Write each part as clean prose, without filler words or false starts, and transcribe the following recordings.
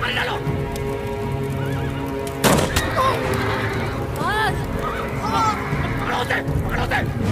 मार डालो। पकड़ो उसे, पकड़ो उसे।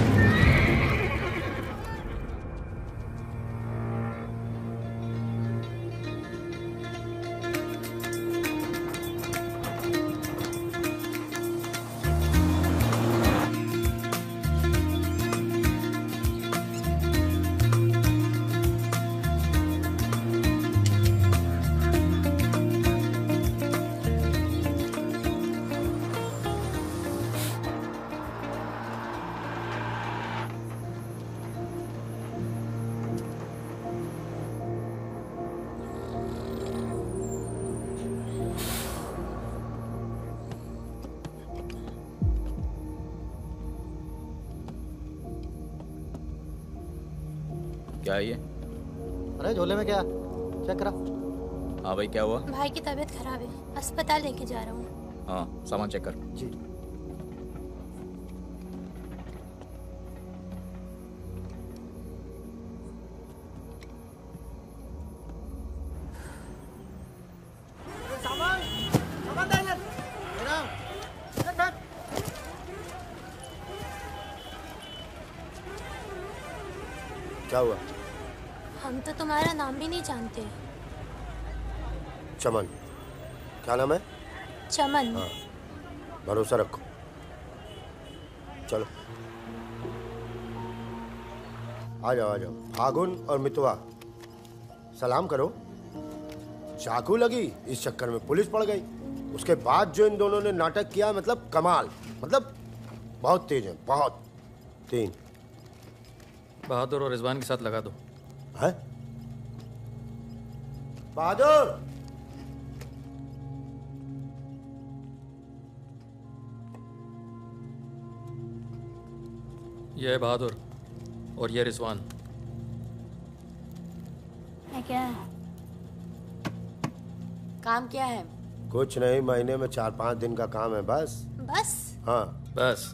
क्या है ये? अरे झोले में क्या? चेक करा। हाँ भाई, क्या हुआ? भाई की तबीयत खराब है, अस्पताल लेके जा रहा हूँ। हाँ, सामान चेक कर। जी। क्या हुआ? हम तो तुम्हारा नाम भी नहीं जानते। चमन। क्या नाम है? चमन। हाँ, भरोसा रखो। चलो आ जाओ, आ जाओ। फागुन और मितवा, सलाम करो। चाकू लगी, इस चक्कर में पुलिस पड़ गई। उसके बाद जो इन दोनों ने नाटक किया, मतलब कमाल, मतलब बहुत तेज है, बहुत। 3 बहादुर और रिजवान के साथ लगा दो। है? बहादुर! ये है बहादुर और ये रिजवान। क्या है? काम क्या है? कुछ नहीं, महीने में 4-5 दिन का काम है बस। बस? हाँ बस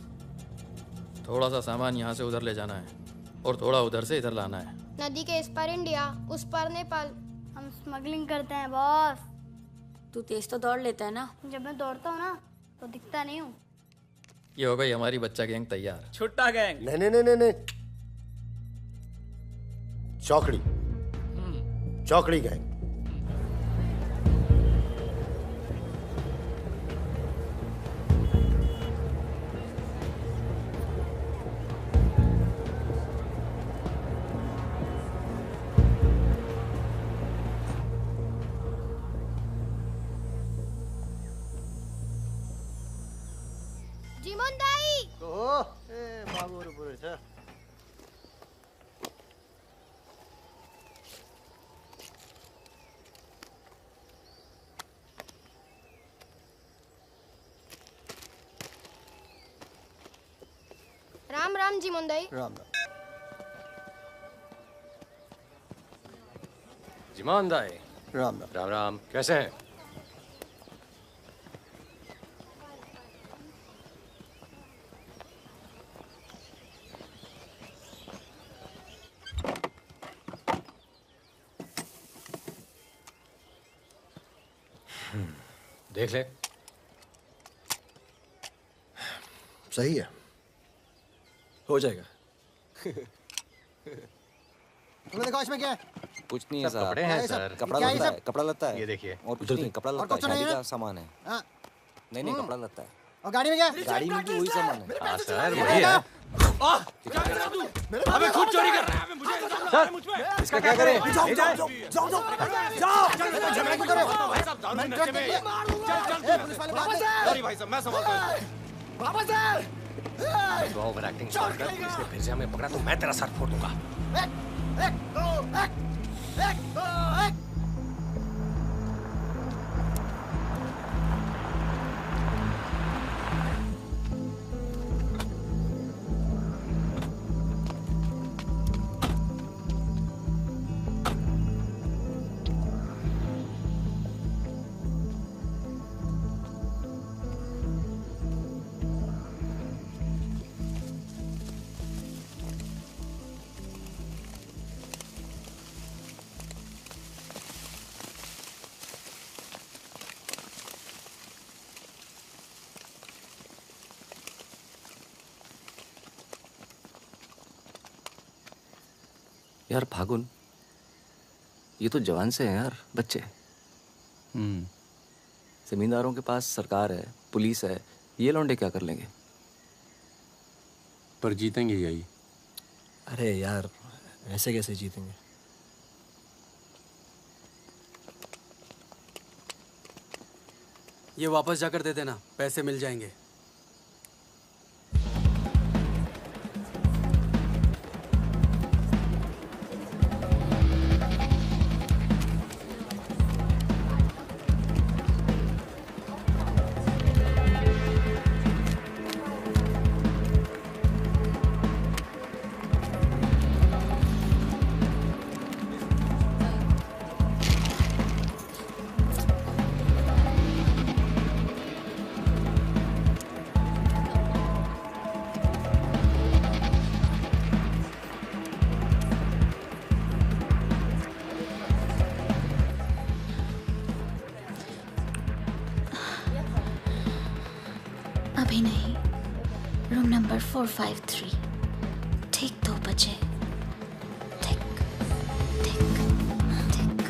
थोड़ा सा सामान यहाँ से उधर ले जाना है और थोड़ा उधर से इधर लाना है। नदी के इस पार इंडिया, उस पार नेपाल। हम स्मगलिंग करते हैं बॉस। तू तेज तो दौड़ लेता है ना? जब मैं दौड़ता हूँ ना तो दिखता नहीं हूँ। ये हो गई हमारी बच्चा गैंग तैयार। छुट्टा गैंग। नहीं नहीं नहीं नहीं नहीं, चौकड़ी। चौकड़ी गैंग। जीमन दाई। बाबू पुरे छ। राम राम जीमन दाई। राम राम। जिमान दाई। राम राम। राम राम, कैसे हैं? देख ले। सही है, हो जाएगा। तुम्हें देखो इसमें क्या है? कुछ नहीं है सब सर। कपड़े हैं सर। कपड़ा क्या है लगता है, सब? कपड़ा लगता है। ये देखिए। और कुछ नहीं, कपड़ा लगता है, कुछ नहीं शादी है? का सामान है। हाँ। नहीं नहीं, कपड़ा लगता है। और गाड़ी में क्या? गाड़ी में भी वही सामान है। हाँ सर, वही है। अबे खुद चोरी कर रहा है। मुझे सर, इसका क्या करें? जाओ जाओ जाओ जाओ जाओ। झगड़ा क्यों कर रहे हो? भाई साहब, दारू के नशे में। पुलिस वाले बात कर। सॉरी भाई साहब, मैं संभालता हूँ। बाबा सर। तो ओवर एक्टिंग छोड़ कर पुलिस ने फिर से हमें पकड़ा तो मैं तेरा सर फोड़ दूंगा। एक दो एक। यार फागुन, ये तो जवान से हैं यार, बच्चे। जमींदारों के पास सरकार है, पुलिस है, ये लौंडे क्या कर लेंगे? पर जीतेंगे यही। अरे यार, ऐसे कैसे जीतेंगे? ये वापस जाकर दे देना, पैसे मिल जाएंगे। अभी नहीं, रूम नंबर 453, ठीक 2 बजे। ठीक ठीक ठीक।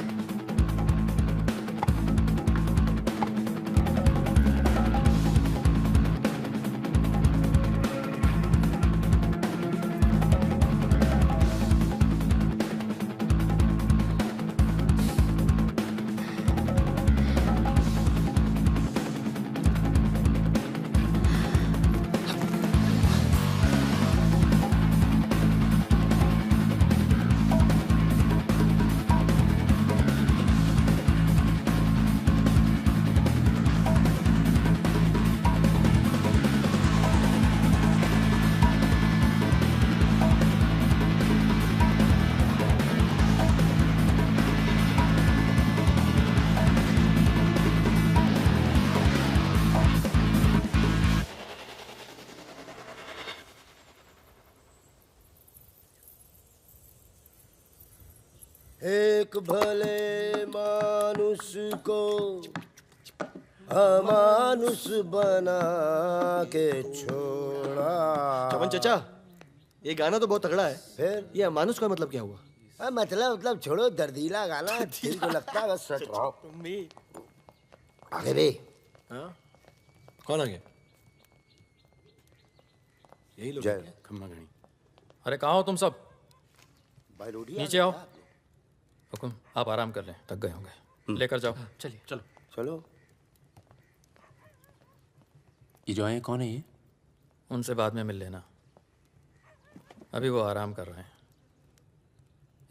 एक भले मानुष को अमानुष बना के छोड़ा। चमन चाचा, ये गाना तो बहुत तगड़ा है। फिर ये अमानुष का मतलब क्या हुआ? मतलब छोड़ो, दर्दीला गाना दिल को लगता है बस सच रहो। आगे भी। हाँ? कौन आ गया? यही लोग हैं क्या? खम्मा गणी। अरे कहाँ हो तुम सब? भाई रोटी नीचे आओ। हुकुम, आप आराम कर लें, थक गए होंगे। लेकर जाओ। चलिए चलो चलो। ये जो आए कौन है ये? उनसे बाद में मिल लेना, अभी वो आराम कर रहे हैं।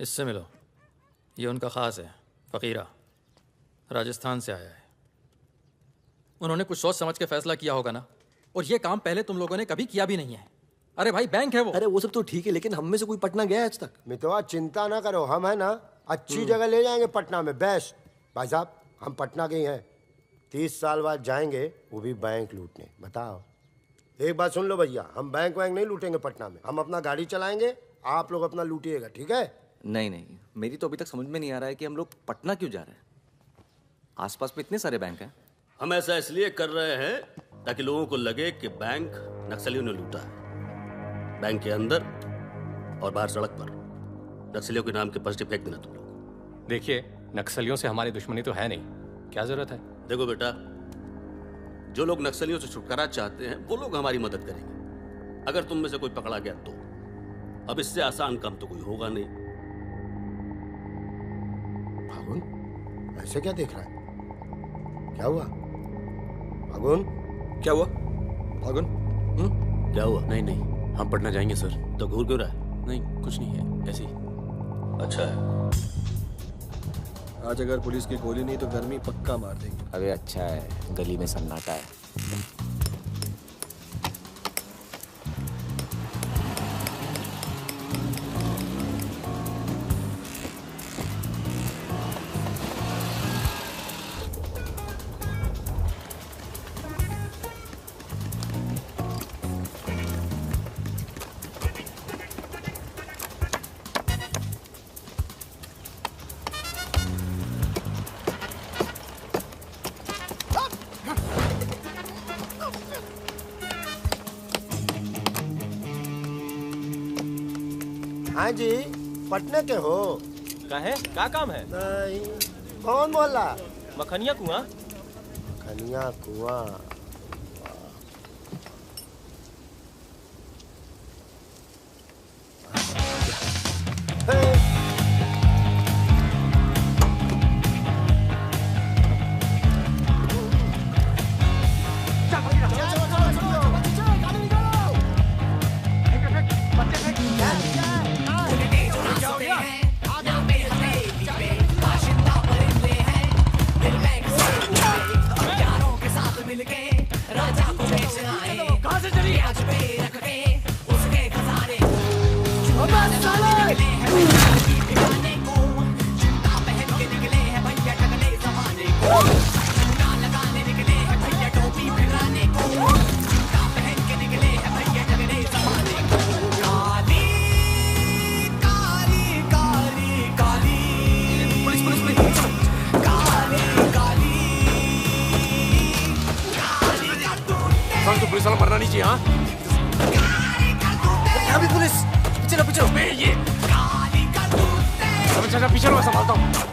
इससे मिलो, ये उनका ख़ास है, फ़कीरा, राजस्थान से आया है। उन्होंने कुछ सोच समझ के फैसला किया होगा ना, और ये काम पहले तुम लोगों ने कभी किया भी नहीं है। अरे भाई, बैंक है वो। अरे वो सब तो ठीक है, लेकिन हम में से कोई पटना गया है आज तक? मितवा चिंता ना करो, हम है ना अच्छी जगह ले जाएंगे पटना में, बेस्ट। भाई साहब, हम पटना के ही हैं, 30 साल बाद जाएंगे, वो भी बैंक लूटने। बताओ, एक बात सुन लो भैया, हम बैंक वैंक नहीं लूटेंगे पटना में, हम अपना गाड़ी चलाएंगे, आप लोग अपना लूटिएगा, ठीक है? नहीं नहीं, मेरी तो अभी तक समझ में नहीं आ रहा है कि हम लोग पटना क्यों जा रहे हैं। आसपास में इतने सारे बैंक हैं। हम ऐसा इसलिए कर रहे हैं ताकि लोगों को लगे कि बैंक नक्सलियों ने लूटा है। बैंक के अंदर और बाहर सड़क पर नक्सलियों के नाम के पर्चे फेंक देना तुम लोग। देखिए, नक्सलियों से हमारी दुश्मनी तो है नहीं, क्या जरूरत है? देखो बेटा, जो लोग नक्सलियों से छुटकारा चाहते हैं वो लोग हमारी मदद करेंगे। अगर तुम में से कोई पकड़ा गया तो अब इससे आसान काम तो कोई होगा नहीं। फागुन, ऐसे क्या देख रहा है? क्या हुआ फागुन? क्या हुआ फागुन? क्या हुआ? नहीं नहीं, हम पटना जाएंगे सर। तो घूर क्यों रहा है? नहीं, कुछ नहीं है, ऐसे ही। अच्छा है। आज अगर पुलिस की गोली नहीं तो गर्मी पक्का मार देंगे। अबे अच्छा है, गली में सन्नाटा है। हाँ जी, पटने के हो? काहे? का काम है? नहीं। कौन मोहल्ला? मखनिया कुआं। खनिया कुआं। पुलिस वाला मरना नहीं चाहिए। हाँ यहाँ भी पुलिस। पीछे लो, पीछे लो। ये चाचा पीछे लो, मैं संभालता हूँ।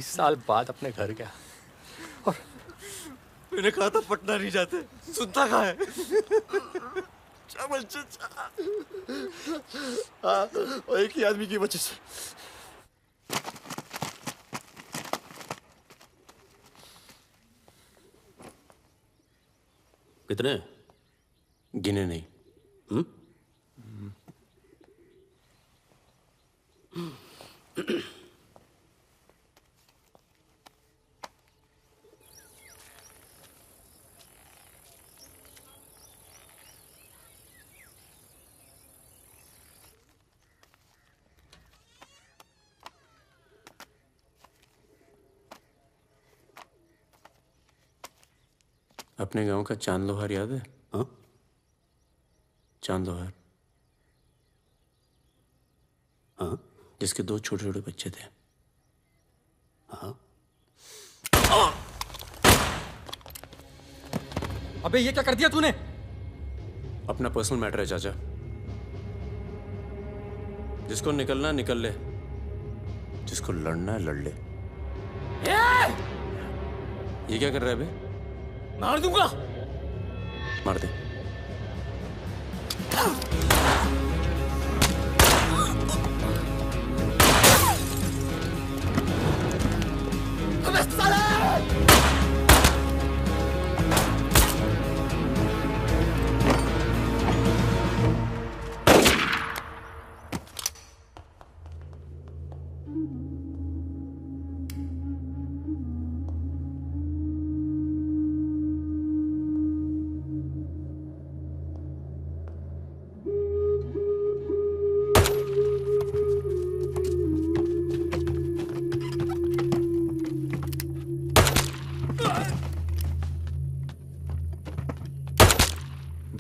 साल बाद अपने घर गया और मैंने कहा था पटना नहीं जाते, सुनता कहाँ है? हाँ, और एक ही आदमी की वजह से। कितने? गिने नहीं। अपने गांव का चांद लोहार याद है? हाँ? चांद लोहार। हाँ? जिसके 2 छोटे छोटे बच्चे थे। हाँ? अबे ये क्या कर दिया तूने? अपना पर्सनल मैटर है चाचा। जिसको निकलना निकल ले, जिसको लड़ना है लड़ ले। ये क्या कर रहा है बे? मार दूंगा। मार दे। अबे साले!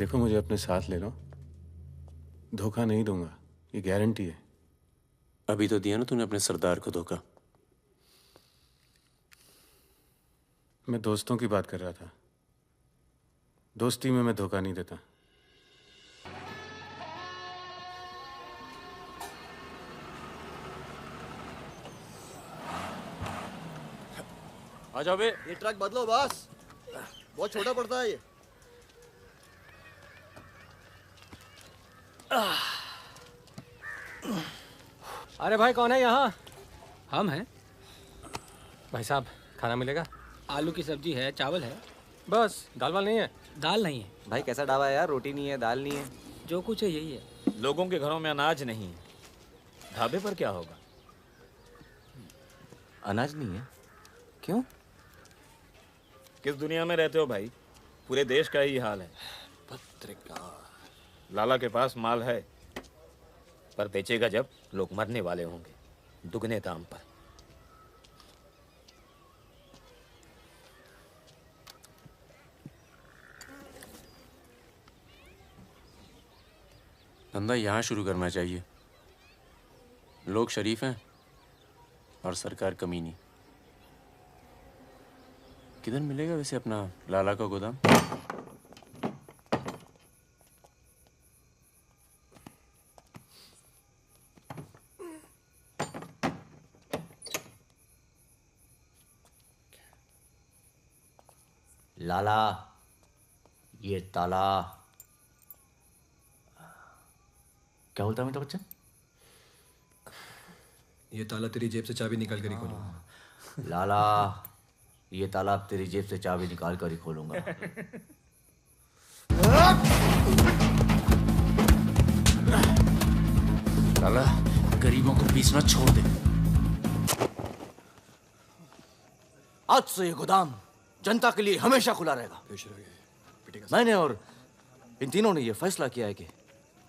देखो मुझे अपने साथ ले लो, धोखा नहीं दूंगा, ये गारंटी है। अभी तो दिया ना तूने अपने सरदार को धोखा। मैं दोस्तों की बात कर रहा था, दोस्ती में मैं धोखा नहीं देता। आ जाओ बे। ये ट्रक बदलो बॉस, बहुत छोटा पड़ता है ये। अरे भाई कौन है यहाँ? हम हैं। भाई साहब खाना मिलेगा? आलू की सब्जी है, चावल है, बस। दाल वाल नहीं है? दाल नहीं है। भाई कैसा ढाबा है यार, रोटी नहीं है, दाल नहीं है। जो कुछ है यही है। लोगों के घरों में अनाज नहीं है, ढाबे पर क्या होगा? अनाज नहीं है? क्यों? किस दुनिया में रहते हो भाई? पूरे देश का ही हाल है। पत्रकार। लाला के पास माल है, पर बेचेगा जब लोग मरने वाले होंगे, दुगने दाम पर। धंधा यहाँ शुरू करना चाहिए। लोग शरीफ हैं और सरकार कमीनी। किधर मिलेगा वैसे अपना लाला का गोदाम? लाला, ये ताला। क्या बोलता है मेरा बच्चा? ये ताला तेरी जेब से चाबी निकाल कर ही खोलूंगा। लाला, ये ताला तेरी जेब से चाबी निकाल कर ही खोलूंगा। लाला, गरीबों को पीसना छोड़ दे। आज से ये गोदाम जनता के लिए हमेशा खुला रहेगा। मैंने और इन तीनों ने ये फैसला किया है कि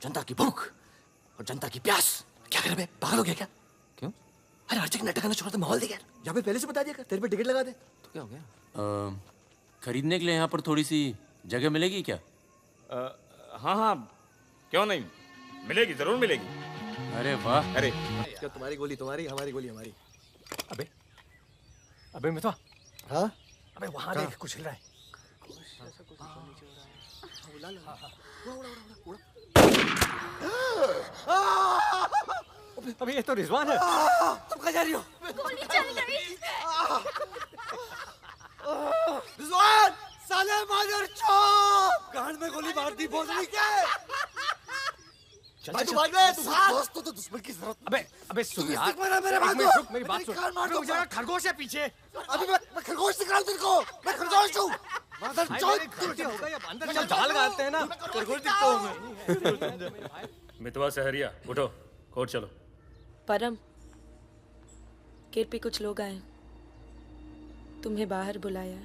जनता की भूख और जनता की प्यास। क्या कर बे, पागल हो गया क्या? क्यों? अरे हर जगह नाटक करना छोड़ दे, माहौल दे यार। यहाँ पे पहले से बता दिया, तेरे पे टिकट लगा दे। तो क्या हो गया? खरीदने के लिए यहाँ पर थोड़ी सी जगह मिलेगी क्या? हाँ हाँ, क्यों नहीं, मिलेगी, जरूर मिलेगी। अरे वाह। अरे क्या तुम्हारी गोली तुम्हारी, हमारी गोली हमारी। अबे मितवा। हाँ? अबे वहां देख, कुछ हिल रहा है। अबे ये तो रिजवान है। तुम कहाँ जा रही हो? गोली चल गई। रिजवान, साले मादर चौक! कान में गोली मार दी, भोसड़ी के। चल, भाई चल, तू भाग गया, तू चल। भाग। दोस्त तो दुश्मन की जरूरत। अबे सुन यार, रुक मेरे बात एक मिनट रुक, मेरी को। बात सुन। कान मार रुक दूंगा। जरा, खरगोश है पीछे। अभी मैं खरगोश दिख रहा हूँ तेरे को। मैं खरगोश हूँ। मादर चौक। गलती हो गई, अब अंदर चल, जाल गाड़ते हैं ना। खरगोश दिखता हूँ मैं। मितवा सहरिया, उठो, कोर्ट चलो। परम, गेट पे कुछ लोग आए, तुम्हें बाहर बुलाया।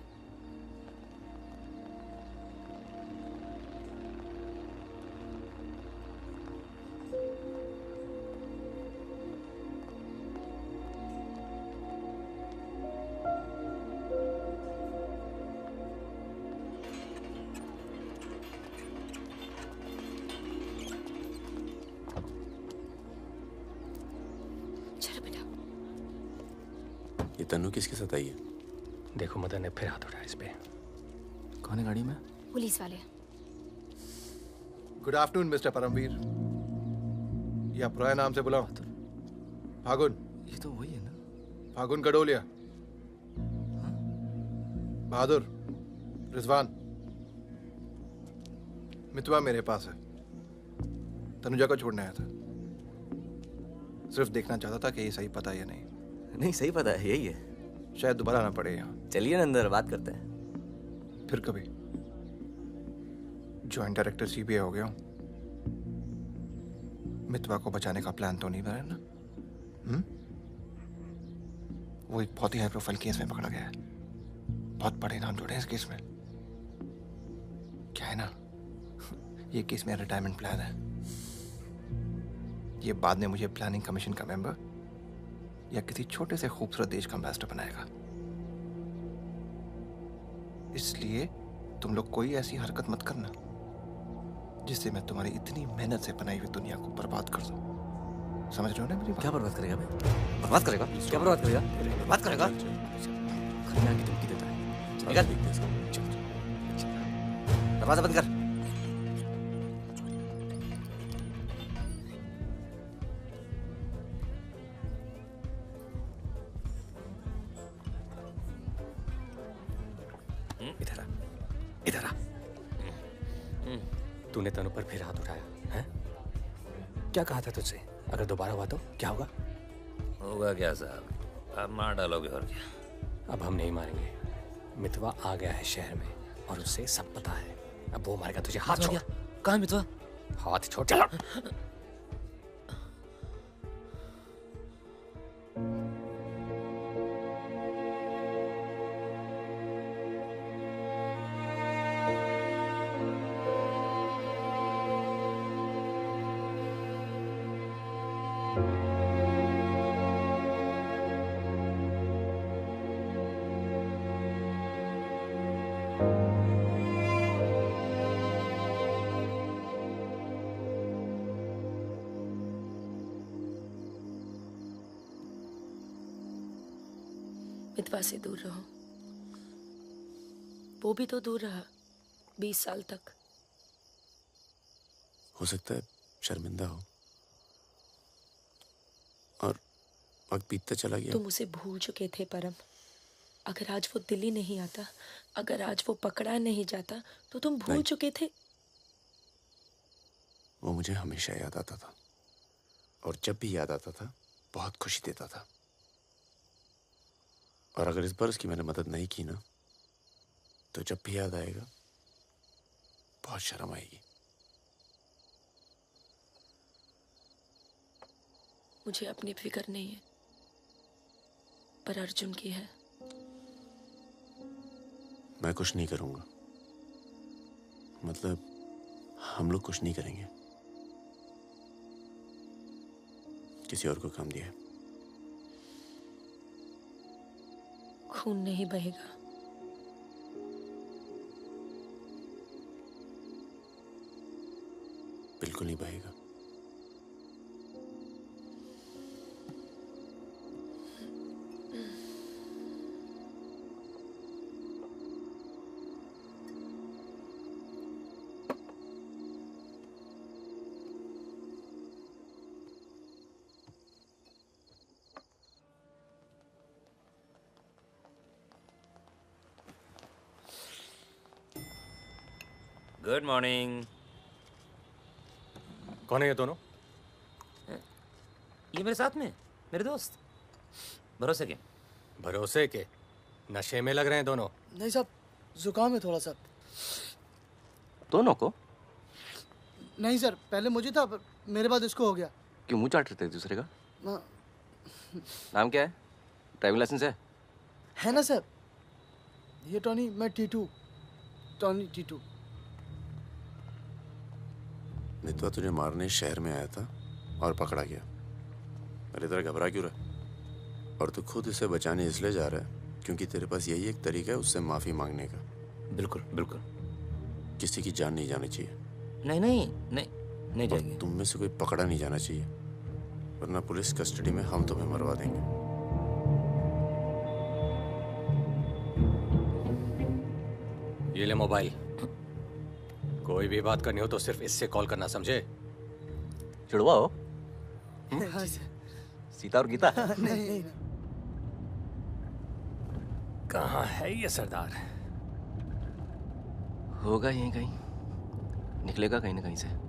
ये तन्नू किसके साथ आई है? देखो मदन ने फिर हाथ उठाया इस पे। कौन है गाड़ी में? पुलिस वाले। गुड आफ्टरनून मिस्टर परमवीर, या पुराने नाम से बुलाओ। फागुन। ये तो वही है ना? फागुन गडोलिया। बहादुर, रिजवान। मितवा मेरे पास है, तनुजा को छोड़ने आया था। सिर्फ देखना चाहता था कि ये सही पता है या नहीं। नहीं, सही पता है, यही है। शायद दोबारा आना पड़े यहाँ। चलिए ना अंदर, बात करते हैं। फिर कभी। जॉइंट डायरेक्टर सीबीआई हो गया हूँ। मितवा को बचाने का प्लान तो नहीं बना ना? वो एक बहुत ही हाई प्रोफाइल केस में पकड़ा गया है। बहुत बड़े नाम जुड़े हैं इस केस में। क्या है ना, ये केस मेरा रिटायरमेंट प्लान है। ये बाद में मुझे प्लानिंग कमीशन का मेंबर या किसी छोटे से खूबसूरत देश का एम्बेसडर बनाएगा। इसलिए तुम लोग कोई ऐसी हरकत मत करना जिससे मैं तुम्हारी इतनी मेहनत से बनाई हुई दुनिया को बर्बाद कर दूं। समझ रहे हो ना मेरी बात? क्या बर्बाद करेगा बे? बर्बाद करेगा? क्या बर्बाद करेगा? बर्बाद करेगा? खन्ना की धमकी देता है। निकल। दरवाजा बंद कर। इधर आ, इधर आ। तूने तनु पर फिर हाथ उठाया है? क्या कहा था तुझसे? अगर दोबारा हुआ तो क्या होगा? होगा क्या साहब, आप मार डालोगे और क्या? अब हम नहीं मारेंगे। मितवा आ गया है शहर में और उसे सब पता है। अब वो मारेगा तुझे। हाथ छोड़। कहाँ है मितवा? हाथ छोड़। चलो। मितवा से दूर रहो। वो भी तो दूर रहा 20 साल तक। हो सकता है शर्मिंदा हो और वक्त बीतता चला गया। तुम उसे भूल चुके थे परम। अगर आज वो दिल्ली नहीं आता, अगर आज वो पकड़ा नहीं जाता तो तुम भूल चुके थे। वो मुझे हमेशा याद आता था और जब भी याद आता था बहुत खुशी देता था। और अगर इस बार उसकी मैंने मदद नहीं की ना तो जब भी याद आएगा बहुत शर्म आएगी। मुझे अपनी फिक्र नहीं है, पर अर्जुन की है। मैं कुछ नहीं करूंगा, मतलब हम लोग कुछ नहीं करेंगे। किसी और को काम दिया है। खून नहीं बहेगा। बिल्कुल नहीं बहेगा। Good morning. कौन है ये दोनों? ये मेरे साथ में मेरे दोस्त। भरोसे के? भरोसे के? नशे में लग रहे हैं दोनों। नहीं साहब, जुकाम है थोड़ा सा। दोनों को? नहीं सर, पहले मुझे था, पर मेरे बाद इसको हो गया। क्यों मुंह चाट रहे थे एक दूसरे का? ना- नाम क्या है? ड्राइविंग लाइसेंस है ना सर? ये टॉनी, मैं टीटू। टॉनी टीटू। मितवा तुझे मारने शहर में आया था और पकड़ा गया। अरे तरह घबरा क्यों रहा? और तू खुद इसे बचाने इसलिए जा रहा है क्योंकि तेरे पास यही एक तरीका है उससे माफी मांगने का। बिल्कुल बिल्कुल। किसी की जान नहीं जानी चाहिए। नहीं नहीं नहीं नहीं जाएगी। तुम में से कोई पकड़ा नहीं जाना चाहिए, वरना पुलिस कस्टडी में हम तुम्हें मरवा देंगे। ये ले मोबाइल। कोई भी बात करनी हो तो सिर्फ इससे कॉल करना, समझे? जुड़वा हो? हाँ सर। सीता और गीता? नहीं। कहाँ है ये सरदार? होगा यहीं कहीं, निकलेगा कहीं ना कहीं से।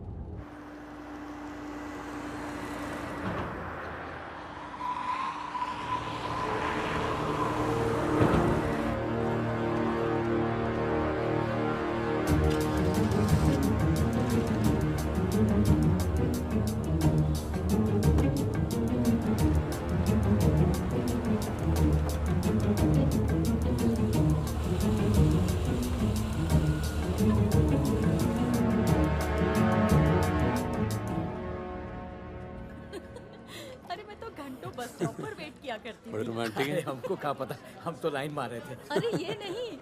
अरे मैं तो घंटों बस स्टॉप पर वेट किया करती बड़े थी। रोमांटिक है। हमको क्या पता, हम तो लाइन मार रहे थे। अरे ये नहीं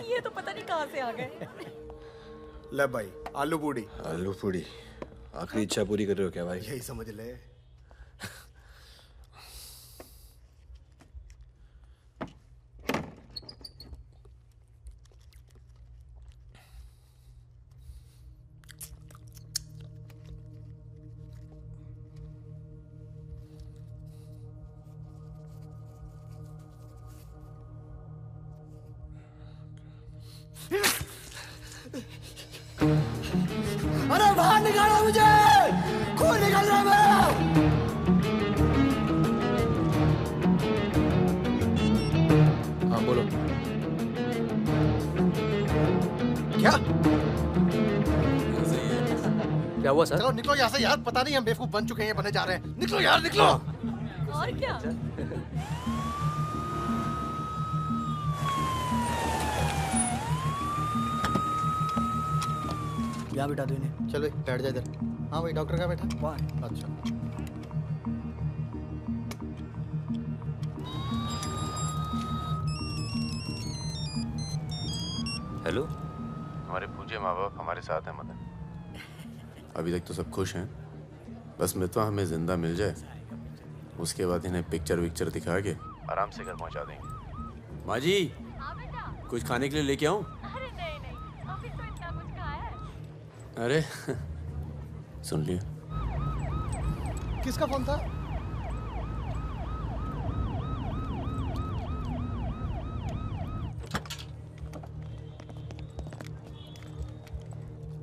ये तो पता नहीं कहाँ से आ गए। ले भाई, आलू पूड़ी। आलू पूड़ी, आखिरी इच्छा पूरी कर रहे हो क्या भाई? यही समझ ले। अरे बाहर निकालो मुझे, खून निकल रहा है मेरा। हाँ बोलो। क्या? क्या हुआ सर? चलो निकलो यहाँ से यार, पता नहीं हम बेवकूफ बन चुके हैं, बने जा रहे हैं। निकलो यार, निकलो। और क्या? यहाँ बिठा दो इन्हें। चलो बैठ जा इधर। हाँ भाई, डॉक्टर कहाँ बैठा? वहाँ है। अच्छा। हेलो। हमारे पूज्य माँ बाप हमारे साथ हैं मदन। अभी तक तो सब खुश हैं, बस मितवा हमें जिंदा मिल जाए, उसके बाद इन्हें पिक्चर विक्चर दिखा के आराम से घर पहुंचा देंगे। माँ जी, कुछ खाने के लिए लेके आऊं? अरे नहीं नहीं, अभी तो इतना कुछ खाया है। अरे सुन लिया। किसका फोन था?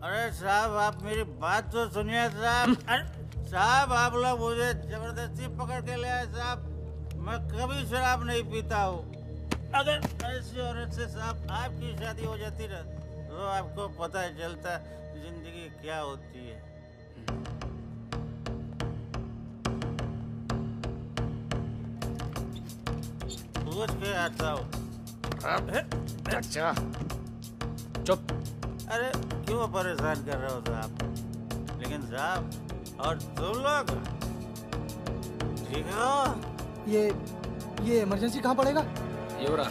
अरे साहब, आप मेरी बात तो सुनिए साहब। अरे साहब, आप लोग मुझे जबरदस्ती पकड़ के ले आए साहब। मैं कभी शराब नहीं पीता हूँ। अगर ऐसी औरत से साहब आपकी शादी हो जाती ना, तो आपको पता चलता जिंदगी क्या होती है। पूछ के आता हूँ। अच्छा चुप। अरे क्यों परेशान कर रहे हो साहब? लेकिन साहब, और तुम लोग ठीक हो? ये इमरजेंसी कहाँ पड़ेगा? ये हो रहा।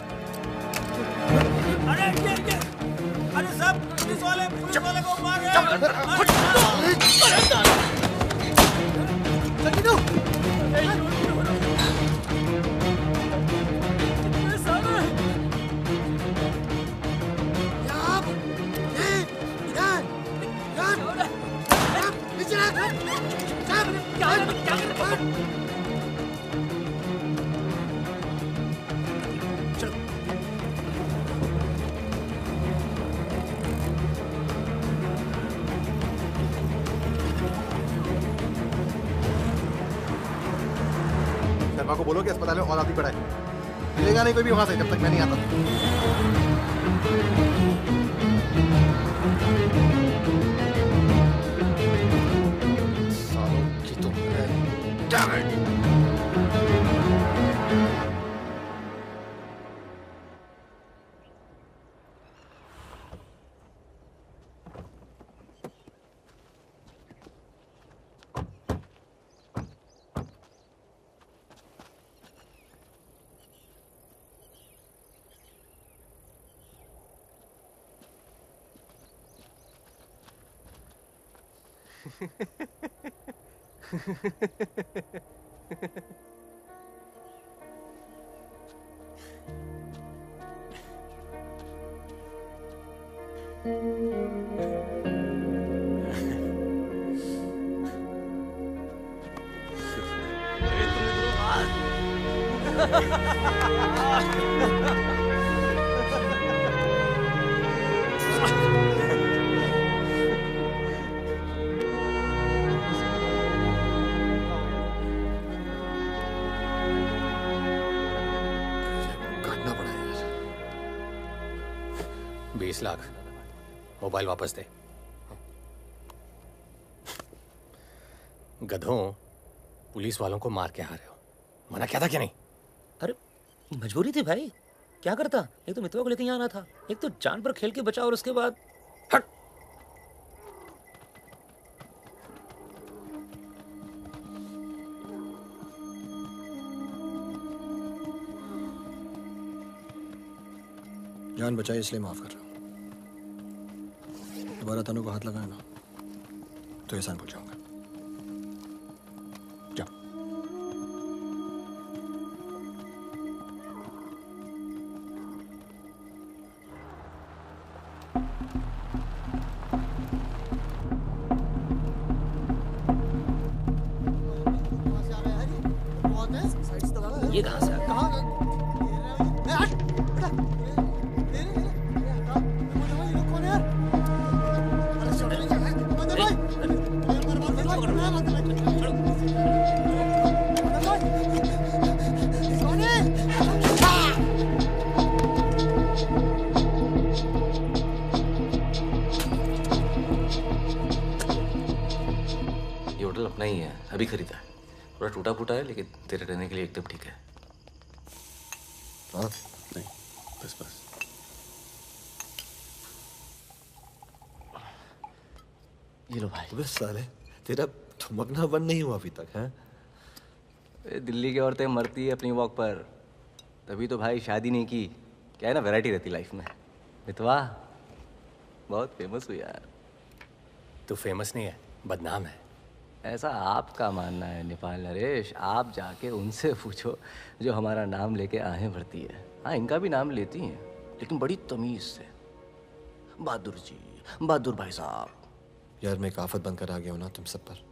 अरे साहब, पुलिस वाले को मार रहे शर्मा को बोलो कि अस्पताल में और आदमी पड़ा है। मिलेगा नहीं कोई भी वहां से जब तक मैं नहीं आता। सालों की तो Damn it! काटना पड़ा यार। 20 लाख मोबाइल वापस दे। गधों, पुलिस वालों को मार के आ रहे हो, मना क्या था क्या नहीं? अरे मजबूरी थी भाई, क्या करता। एक तो मितवा को लेके यहाँ आना था, एक तो जान पर खेल के बचा, और उसके बाद हट। जान बचाई इसलिए माफ कर रहा हूं। दोबारा तनु को हाथ लगाया ना तो एहसान भूल जाऊंगा। जाओ। ये कहाँ से आ गया? ये होटल अपना ही है, अभी खरीदा है। थोड़ा टूटा फूटा है लेकिन तेरे रहने के लिए एकदम ठीक है। हाँ नहीं, बस बस। ये लो भाई। बस साले तेरा थमकना बंद नहीं हुआ अभी तक है? दिल्ली की औरतें मरती है अपनी वॉक पर, तभी तो भाई शादी नहीं की। क्या है ना, वैरायटी रहती लाइफ में। मितवा बहुत फेमस हुई यार। तू फेमस नहीं है, बदनाम है। ऐसा आपका मानना है नेपाल नरेश। आप जाके उनसे पूछो जो हमारा नाम लेके आहें भरती है। हाँ, इनका भी नाम लेती हैं लेकिन बड़ी तमीज से। बहादुर जी, बहादुर भाई साहब। यार मैं एक आफत बनकर आ गया हूं ना तुम सब पर।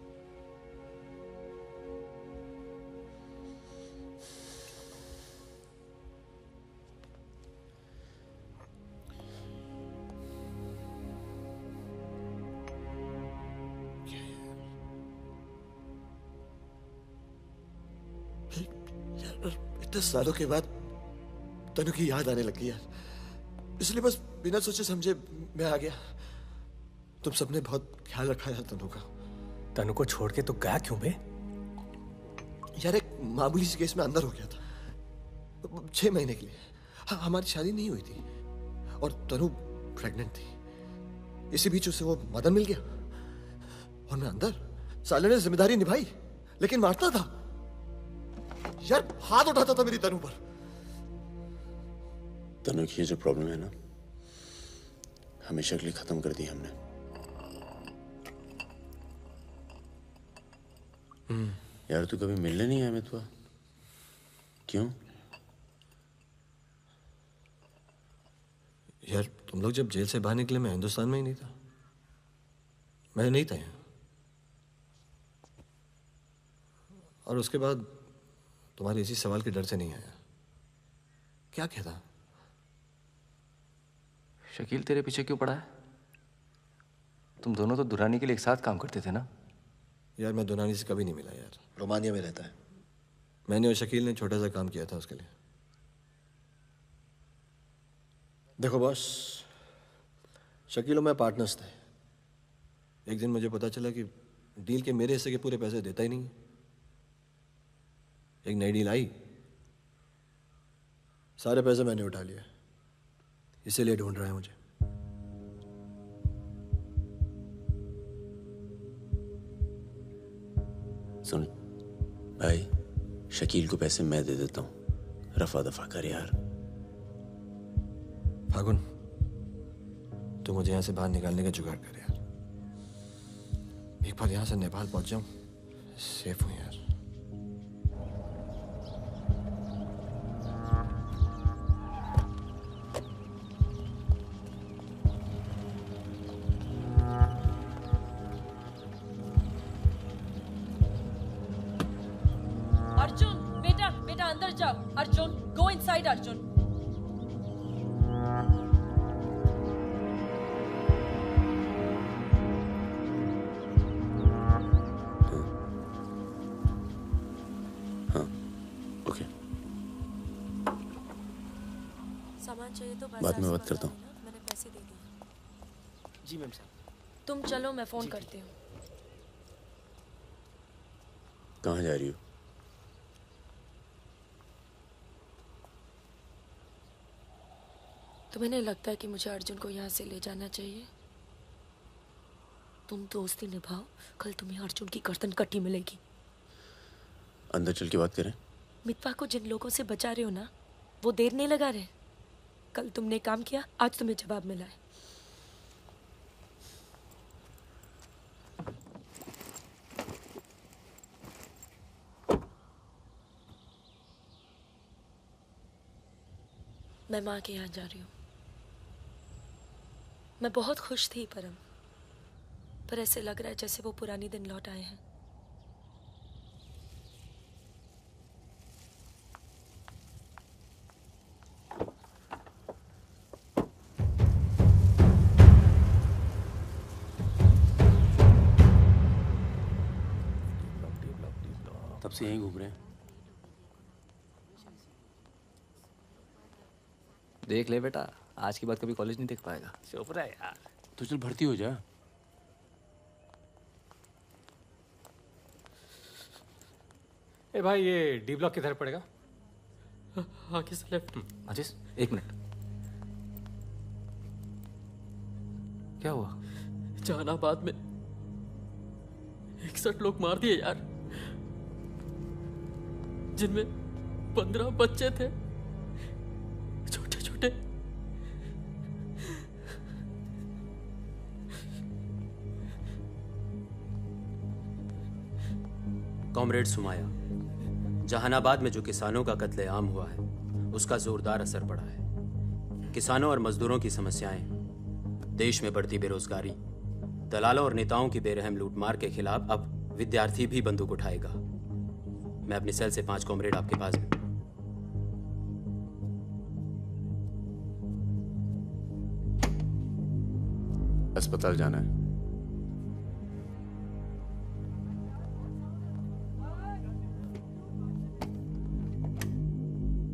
इतने सालों के बाद तनु की याद आने लगी यार, इसलिए बस बिना सोचे समझे मैं आ गया। तुम सबने बहुत ख्याल रखा यार तनु का। तनु को छोड़ के तो गया क्यों बे? यार एक मामूली सी केस में अंदर हो गया था 6 महीने के लिए। हाँ, हमारी शादी नहीं हुई थी और तनु प्रेग्नेंट थी। इसी बीच उसे वो मदन मिल गया और मैं अंदर। साले ने जिम्मेदारी निभाई लेकिन मारता था यार, हाथ उठाता था मेरी तनु पर। तनु की ये जो प्रॉब्लम है ना, हमेशा के लिए खत्म कर दी हमने। यार तू कभी मिलने नहीं आया मितवा? क्यों? यार तुम लोग जब जेल से बाहर निकले मैं हिंदुस्तान में ही नहीं था। मैं नहीं था यहाँ। और उसके बाद तुम्हारे इसी सवाल के डर से नहीं आया। क्या कहता? शकील तेरे पीछे क्यों पड़ा है? तुम दोनों तो दुरानी के लिए एक साथ काम करते थे ना? यार मैं दुरानी से कभी नहीं मिला यार। रोमानिया में रहता है। मैंने और शकील ने छोटा सा काम किया था उसके लिए। देखो बॉस, शकील और मैं पार्टनर्स थे। एक दिन मुझे पता चला कि डील के मेरे हिस्से के पूरे पैसे देता ही नहीं। एक नई डील आई, सारे पैसे मैंने उठा लिए, इसीलिए ढूंढ रहा है मुझे। सुन भाई, शकील को पैसे मैं दे देता हूँ, रफा दफा कर यार। फागुन, तू मुझे यहाँ से बाहर निकालने का जुगाड़ कर यार। एक बार यहाँ से नेपाल पहुँच जाऊँ, सेफ हूँ यार। अर्जुन, बेटा बेटा अंदर जाओ। Arjun, go inside Arjun. सामान चाहिए तो बाद में बात करता हूँ। मैंने पैसे दे दिए। जी मैम साहब। तुम चलो, मैं फोन करती हूँ। कहाँ जा रही हो? तुम्हें नहीं लगता है कि मुझे अर्जुन को यहाँ से ले जाना चाहिए? तुम दोस्ती निभाओ, कल तुम्हें अर्जुन की गर्दन कटी मिलेगी। अंदर चल के बात करें। मितवा को जिन लोगों से बचा रहे हो ना, वो देर नहीं लगा रहे। कल तुमने काम किया, आज तुम्हें जवाब मिला है। मैं माँ के यहाँ जा रही हूँ। मैं बहुत खुश थी परम, पर ऐसे लग रहा है जैसे वो पुरानी दिन लौट आए हैं। तब से यहीं घूम रहे हैं। देख ले बेटा, आज के बाद कभी कॉलेज नहीं देख पाएगा। चुप रहा यार। तो चल भर्ती हो जा। ए भाई, ये डी ब्लॉक किधर पड़ेगा? आगे से लेफ्ट। आशीष, 1 मिनट। क्या हुआ? जहानाबाद में 61 लोग मार दिए यार, जिनमें 15 बच्चे थे, छोटे छोटे। कॉमरेड सुमाया, जहानाबाद में जो किसानों का कत्लेआम हुआ है उसका जोरदार असर पड़ा है। किसानों और मजदूरों की समस्याएं, देश में बढ़ती बेरोजगारी, दलालों और नेताओं की बेरहम लूटमार के खिलाफ अब विद्यार्थी भी बंदूक उठाएगा। मैं अपनी सेल से 5 कॉमरेड आपके पास में। अस्पताल जाना है।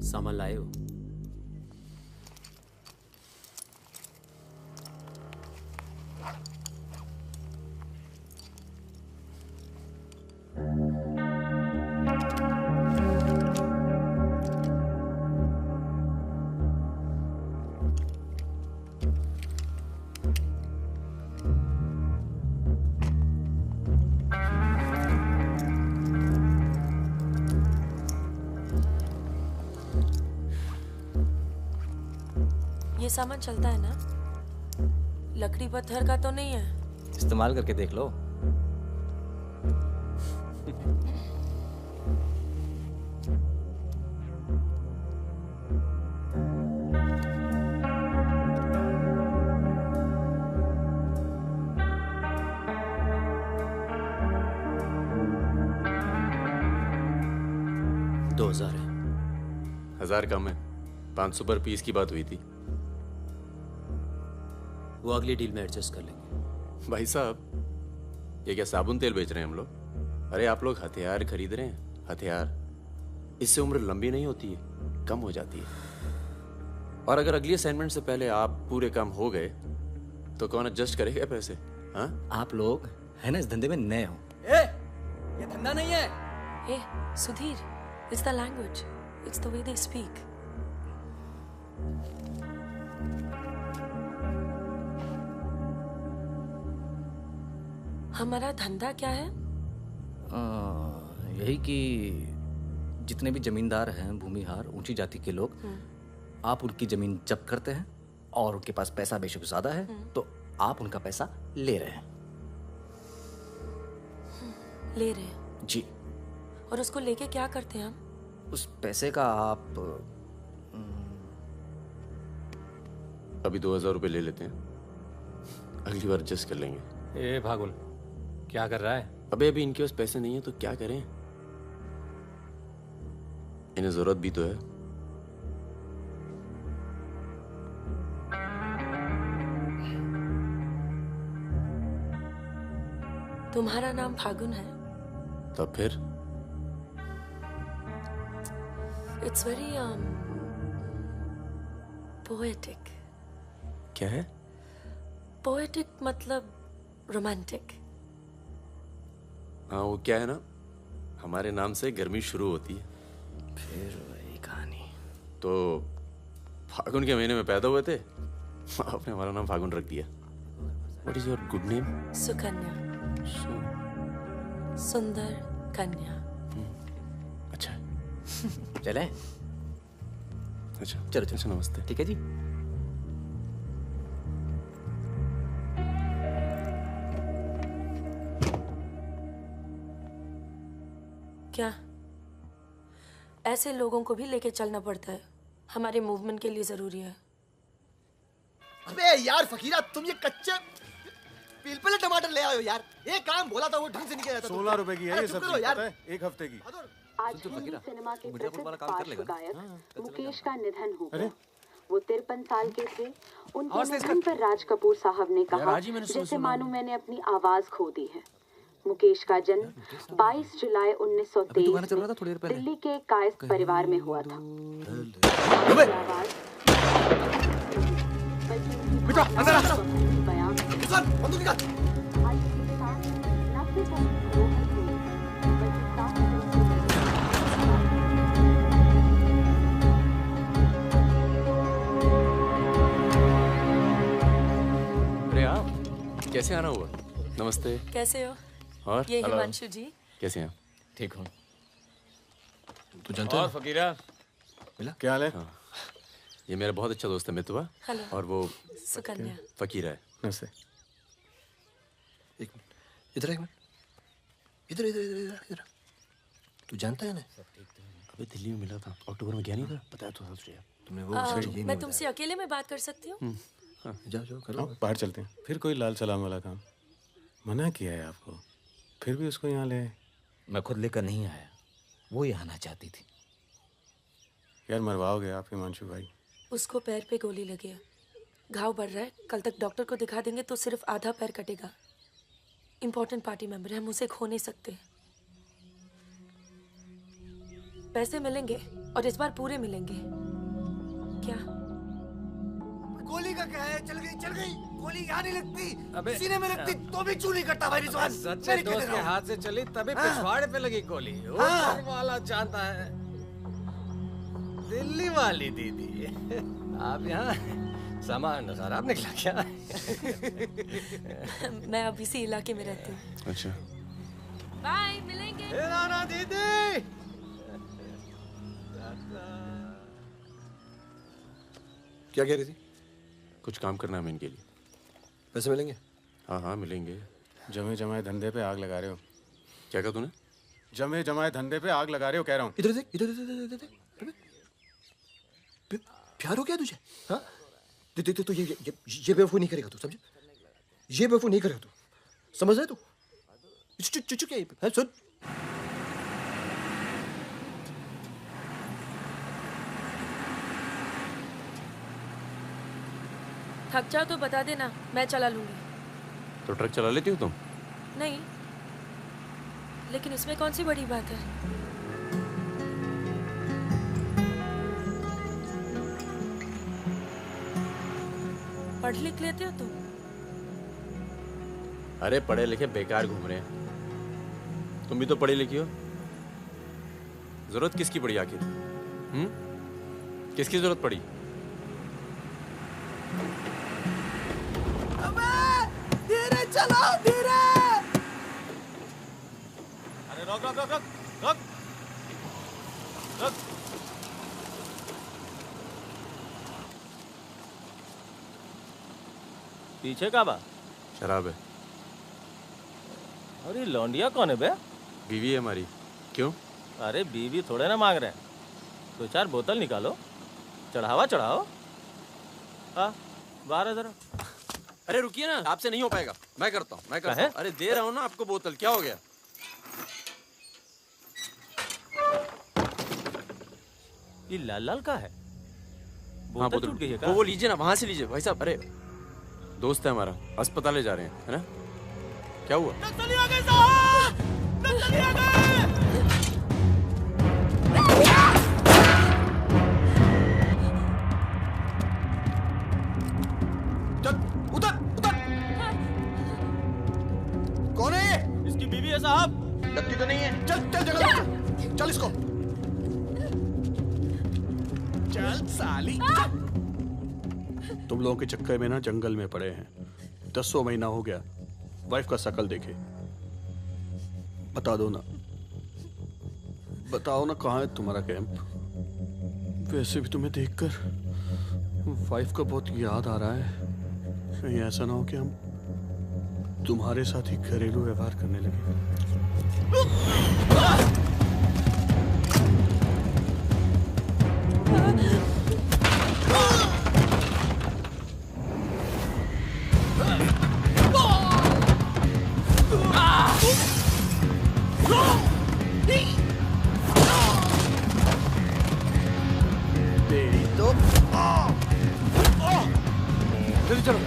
सामान लाए हो? ये सामान चलता है ना? लकड़ी पत्थर का तो नहीं है? इस्तेमाल करके देख लो। दो 2000 है। 1000 कम है। 500 पर पीस की बात हुई थी। वो अगली डील में एडजस्ट कर लेंगे। भाई साहब, ये क्या साबुन तेल बेच रहे हैं हम लोग? अरे आप लोग हथियार खरीद रहे हैं। हथियार, इससे उम्र लंबी नहीं होती है, कम हो जाती है। और अगर अगली असाइनमेंट से पहले आप पूरे काम हो गए तो कौन एडजस्ट करेगा पैसे? हाँ, आप लोग है ना इस धंधे में नए हो। ये धंधा नहीं है। ए Sudhir, it's the language, it's the way they speak. हमारा धंधा क्या है? यही कि जितने भी जमींदार हैं, भूमिहार, ऊंची जाति के लोग, आप उनकी जमीन जब्त करते हैं और उनके पास पैसा बेशक ज्यादा है तो आप उनका पैसा ले रहे हैं। ले रहे हैं? जी। और उसको लेके क्या करते हैं हम? उस पैसे का आप अभी 2000 रुपये ले लेते हैं, अगली बार एडजस्ट कर लेंगे। ए भागुन, क्या कर रहा है? अबे अभी इनके पास पैसे नहीं है तो क्या करें? इन्हें जरूरत भी तो है। तुम्हारा नाम फागुन है? तब फिर इट्स वेरी पोएटिक। क्या है? पोएटिक मतलब रोमांटिक। हाँ, वो क्या है ना, हमारे नाम से गर्मी शुरू होती है। फिर वही कहानी। तो फागुन के महीने में पैदा हुए थे, आपने हमारा नाम फागुन रख दिया। What is your good name? Sukanya. सुंदर कन्या। अच्छा। चले? अच्छा चलो चलो, नमस्ते। ठीक है जी। क्या ऐसे लोगों को भी लेके चलना पड़ता है? हमारे मूवमेंट के लिए जरूरी है। अबे यार फकीरा, तुम ये कच्चे पिलपिले टमाटर ले आयो यार। एक काम बोला था वो ढंग से नहीं किया जाता। 16 रुपए की है ये सब्जी, यार। पता है? एक हफ्ते की। आज हिंदी सिनेमा के प्रसिद्ध पार्श्व गायक मुकेश का निधन हो गया। वो 53 साल के थे। उनके निधन पर राज कपूर साहब ने कहा, जैसे मानो मैंने अपनी आवाज खो दी है। मुकेश का जन्म 22 जुलाई 1923 में दिल्ली के कायस्थ परिवार में हुआ था। कैसे आना हुआ? नमस्ते। कैसे हो? और ये हिमांशु जी। कैसे हैं? ठीक हूँ। तू जानता और फकीरा मिला? क्या हाल है? हाँ। ये मेरा बहुत अच्छा दोस्त है मितवा। हेलो। और वो सुकन्या। फकीरा है। नमस्ते। एक मिनट इधर, एक मिनट इधर इधर इधर इधर। तू जानता है ना? अबे दिल्ली में मिला था, अक्टूबर में गया नहीं था? बताया तो था तुझे। तुमने वो मैं तुमसे अकेले में बात कर सकती हूँ? जाओ करो। बाहर चलते हैं। फिर कोई लाल सलाम वाला काम। मना किया है आपको, फिर भी उसको यहाँ ले। मैं खुद लेकर नहीं आया, वो ही आना चाहती थी। यार मरवाओगे आप हिमांशु भाई। उसको पैर पे गोली लगी है, घाव बढ़ रहा है। कल तक डॉक्टर को दिखा देंगे तो सिर्फ आधा पैर कटेगा। इम्पोर्टेंट पार्टी मेंबर है, हम उसे खो नहीं सकते। पैसे मिलेंगे और इस बार पूरे मिलेंगे। क्या गोली का क्या है? चल गई। गोली यहाँ नहीं लगती, सीने में लगती तो भी चू नहीं करता भाई रिजवान। सच्चे दोस्त के हाथ से चली तभी पिछवाड़े पे लगी गोली। ऊपर वाला जानता है। दिल्ली वाली दीदी, आप यहाँ सामान खराब निकला क्या? मैं अब इसी इलाके में रहती हूँ। अच्छा। बाय, मिलेंगे। राना दीदी। क्या कह रही थी? कुछ काम करना है इनके लिए। पैसे मिलेंगे? हाँ मिलेंगे। जमे जमाए धंधे पे आग लगा रहे हो। क्या कहा तूने? जमे जमाए धंधे पे आग लगा रहे हो कह रहा हूँ। इधर देख, इधर देख। प्यार हो गया तुझे? हाँ देख तो ये बेवकूफ नहीं करेगा तू, समझे? ये बेवकूफ नहीं करेगा तू, समझ रहे तू? चुप क्या सुन। थक जाओ तो बता देना, मैं चला लूंगी। तो ट्रक चला लेती हो तुम? नहीं, लेकिन इसमें कौन सी बड़ी बात है? पढ़ लिख लेते हो तुम? अरे पढ़े लिखे बेकार घूम रहे हैं। तुम भी तो पढ़ी लिखी हो। जरूरत किसकी पड़ी आखिर? किसकी जरूरत पड़ी? धीरे चलाओ, धीरे। अरे रोक। पीछे का बा? शराब है। अरे लौंडिया कौन है बे? बीवी है हमारी। क्यों? अरे बीवी थोड़े ना मांग रहे हैं, 2-4 बोतल निकालो, चढ़ावा चढ़ाओ। हाँ बाहर है जरा। अरे रुकिए ना, आपसे नहीं हो पाएगा। मैं करता हूँ। अरे दे रहा हूँ ना आपको बोतल, क्या हो गया? ये लाल का है? हाँ बोतल टूट गई है क्या? वो लीजिए ना, वहां से लीजिए भाई साहब। अरे दोस्त है हमारा, अस्पताल ले जा रहे हैं, है ना? क्या हुआ? नक्सली आ गए साहब! नक्सली आ गए! कौन है ये? इसकी बीवी है साहब। लगती तो नहीं है। चल जगह चल इसको। चल साली। तुम लोगों के चक्कर में ना जंगल में पड़े हैं। 10 महीना हो गया, वाइफ का शकल देखे। बता दो ना, बताओ ना कहाँ है तुम्हारा कैंप? वैसे भी तुम्हें देखकर वाइफ का बहुत याद आ रहा है। कहीं ऐसा ना हो कि हम तुम्हारे साथ ही घरेलू व्यवहार करने लगे। तेरी तो जल्दी चलो।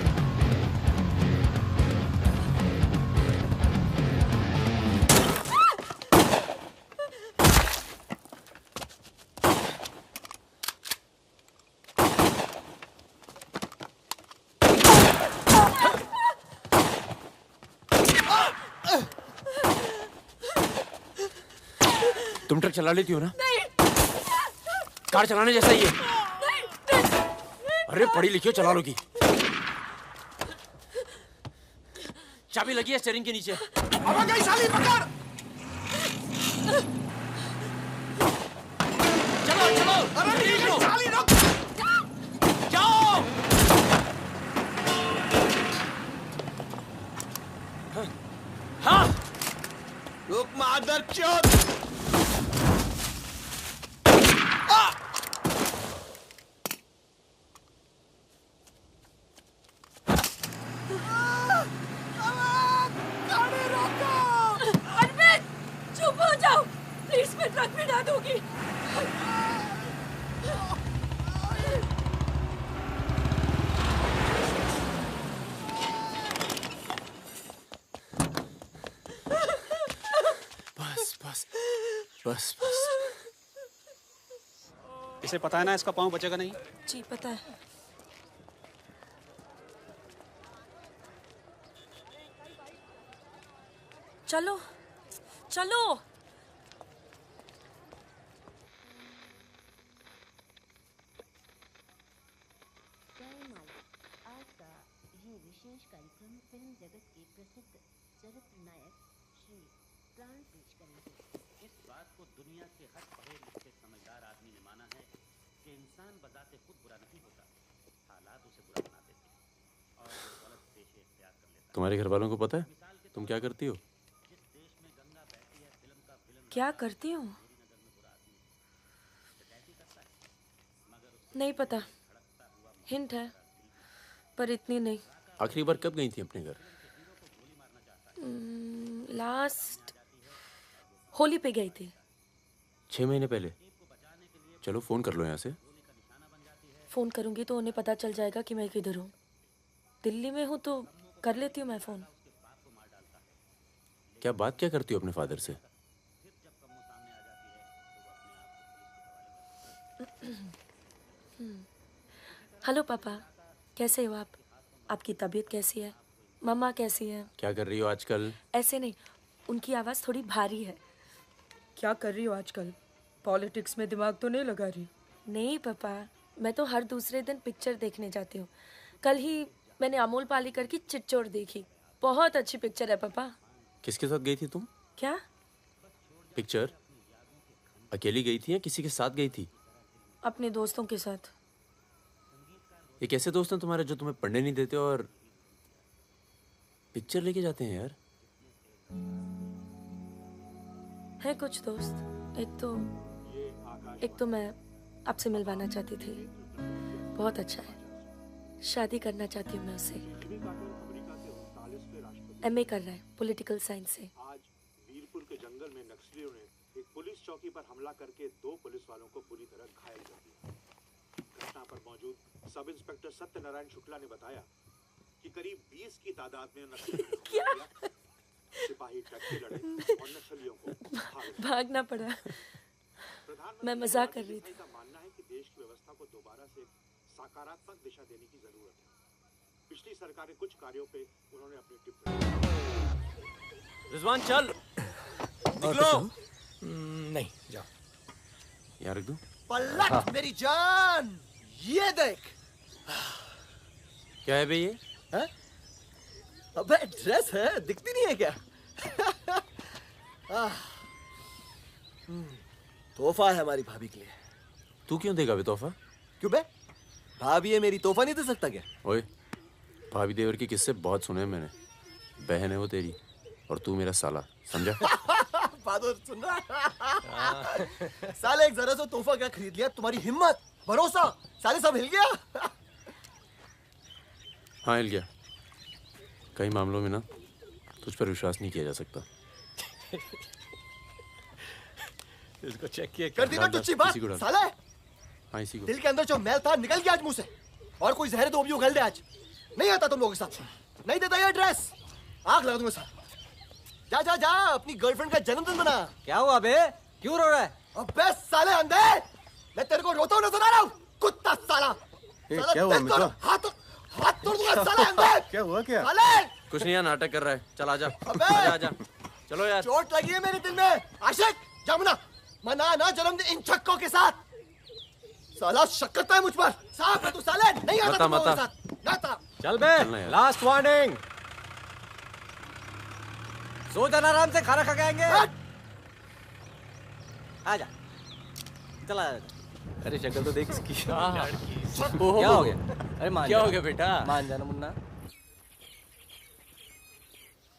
तुम ट्रक चला लेती हो ना? नहीं। कार चलाने जैसा ही है। अरे पढ़ी लिखी हो, चला लोगी। चाबी लगी है स्टीयरिंग के नीचे। अब गई साली, पकड़। चलो चलो। अरे ये साली रुक। जाओ। हाँ। रुक मादरचोद। प्लीज मैं ट्रक में डाल दूंगी। बस बस बस बस। इसे पता है ना इसका पाँव बचेगा नहीं। जी पता है। चलो चलो। विशेष कार्यक्रम फिल्म जगत के प्रसिद्ध चरित्र नायक श्री प्राण पेश करेंगे। इस बात को दुनिया के हर पढ़े लिखे समझदार आदमी ने माना है कि इंसान बजाते खुद बुरा नहीं होता, हालात उसे बुरा बना देते हैं और वो गलत पेशे इख्तियार कर लेता है। तुम्हारे घर वालों को पता है तुम क्या करती हो? क्या करती हूँ? नहीं पता, हिंट है पर इतनी नहीं। आखिरी बार कब गई थी अपने घर? लास्ट होली पे गई थी। 6 महीने पहले। चलो फोन कर लो यहाँ से। फोन करूंगी तो उन्हें पता चल जाएगा कि मैं किधर हूँ। दिल्ली में हूँ तो कर लेती हूँ मैं फोन। क्या बात क्या करती हो अपने फादर से? हेलो पापा, कैसे हो आप? आपकी तबीयत कैसी है? मम्मा कैसी है? क्या कर रही हो आजकल? ऐसे नहीं, उनकी आवाज़ थोड़ी भारी है। क्या कर रही हो आजकल? पॉलिटिक्स में दिमाग तो नहीं लगा रही? नहीं पापा, मैं तो हर दूसरे दिन पिक्चर देखने जाती हूँ। कल ही मैंने अमोल पालेकर की चिट्चोड़ देखी। बहुत अच्छी पिक्चर है पापा। किसके साथ गई थी तुम? क्या? पिक्चर अकेली गई थी या किसी के साथ गई थी? अपने दोस्तों के साथ। ये कैसे दोस्त हैं तुम्हारे जो तुम्हें पढ़ने नहीं देते और पिक्चर लेके जाते हैं यार? है कुछ दोस्त। एक तो मैं आपसे मिलवाना चाहती थी। बहुत अच्छा है। शादी करना चाहती हूँ मैं उससे। MA कर रहा है पॉलिटिकल साइंस से। आज वीरपुर के जंगल में नक्सलियों ने एक पुलिस चौकी पर हमला करके 2 पुलिस वालों को बुरी तरह घायल कर दिया। घटना पर मौजूद सब इंस्पेक्टर सत्यनारायण शुक्ला ने बताया कि करीब 20 की तादाद में नक्सलियों सिपाही टक्के लड़े और नक्सलियों को भागना पड़ा। मैं मजाक कर रही थी। का मानना है कि देश की व्यवस्था को दोबारा से सकारात्मक दिशा देने की जरूरत है। पिछली सरकार के कुछ कार्यों पे उन्होंने अपनी टिप्पणी। रिजवान चल निकलो। नहीं जाओ। यार रख दूं? पलट मेरी जान, ये देख। क्या है बे ये? है? अबे ड्रेस है, दिखती नहीं है क्या? तोहफा है हमारी भाभी के लिए। तू क्यों देगा बे तोहफा? क्यों बे? भाभी है मेरी, तोहफा नहीं दे सकता क्या? ओए, भाभी देवर के किस्से बहुत सुने हैं मैंने। बहन है वो तेरी और तू मेरा साला, समझा? बहादुर सुन रहा? साले एक जरा सा तोहफा क्या खरीद लिया? तुम्हारी हिम्मत, भरोसा, साले सब हिल गया। हाँ हिल गया। कई मामलों में ना तुझ पर विश्वास नहीं किया जा सकता। इसको चेक किया कर दी ना तुच्छी बात साले। हाँ इसी को। दिल के अंदर जो मैल था निकल गया आज मुंह से, और कोई जहर दो भी उगल दे आज। नहीं आता तुम लोगों के साथ, नहीं देता ये ड्रेस, आग लगा दूंगा साथ। जा जा जा, अपनी गर्लफ्रेंड का जन्मदिन मना। क्या हुआ बे, क्यों रो रहा है? अबे साले अंधे, मैं तेरे को रोता हुआ नजर आ रहा हूँ, कुत्ता साला। साला क्या हुआ मित्रा? हाथ तोड़ दूंगा साले अंधे। क्या हुआ क्या? साले कुछ नहीं यार, नाटक कर रहा है। चल आजा, अबे आजा। चलो यार, चोट लगी है मेरे दिल में। आशिक जमुना, मना ना जन्मदिन इन छक्कों के साथ। साला शक करता है मुझ पर। साफ है तू साले, नहीं आता तुम लोगों के साथ। नाता चल बे, लास्ट वार्निंग। सो जाना आराम से, खाना खा के आएंगे। आजा, चला आजा। अरे शक्ल तो देख इसकी। क्या हो गया? अरे मान क्या हो गया बेटा? मान जाना मुन्ना।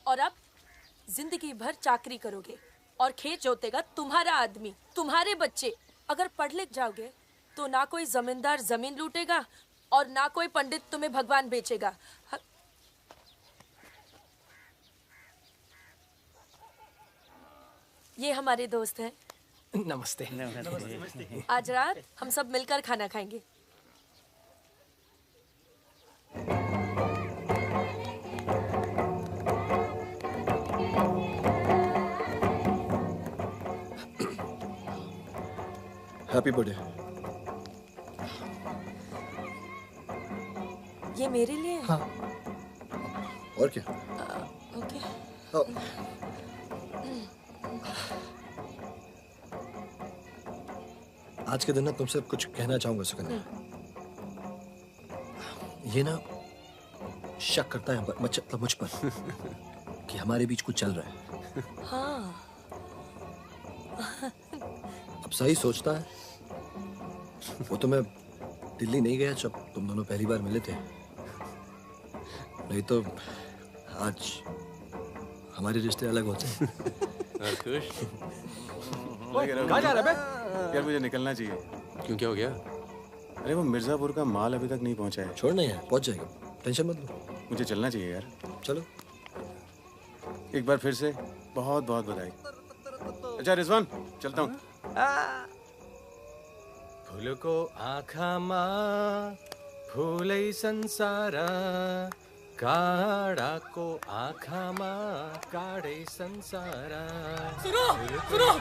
और अब जिंदगी भर चाकरी करोगे और खेत जोतेगा तुम्हारा आदमी, तुम्हारे बच्चे। अगर पढ़ लिख जाओगे तो ना कोई जमींदार जमीन लूटेगा और ना कोई पंडित तुम्हें भगवान बेचेगा। ये हमारे दोस्त हैं। नमस्ते। आज रात हम सब मिलकर खाना खाएंगे। Happy birthday. ये मेरे लिए है? हाँ। और क्या? ओके। आज के दिन ना तुमसे कुछ कहना चाहूंगा सुकन्या। ये ना शक करता है मतलब मुझ पर कि हमारे बीच कुछ चल रहा है। हाँ। अब सही सोचता है। वो तो मैं दिल्ली नहीं गया जब तुम दोनों पहली बार मिले थे, नहीं तो आज हमारे रिश्ते अलग होते हैं। खुश? कहाँ जा रहा है बे? यार मुझे निकलना चाहिए। क्यों, क्या हो गया? अरे वो मिर्जापुर का माल अभी तक नहीं पहुंचा है। छोड़ना यार, पहुंच जाएगा, टेंशन मत लो। मुझे चलना चाहिए यार। चलो। एक बार फिर से बहुत बहुत बधाई। अच्छा रिजवान, चलता हूँ। फूलको आँखामा फुलै संसार, काडाको आँखामा काडै संसार। सुनो सुनो,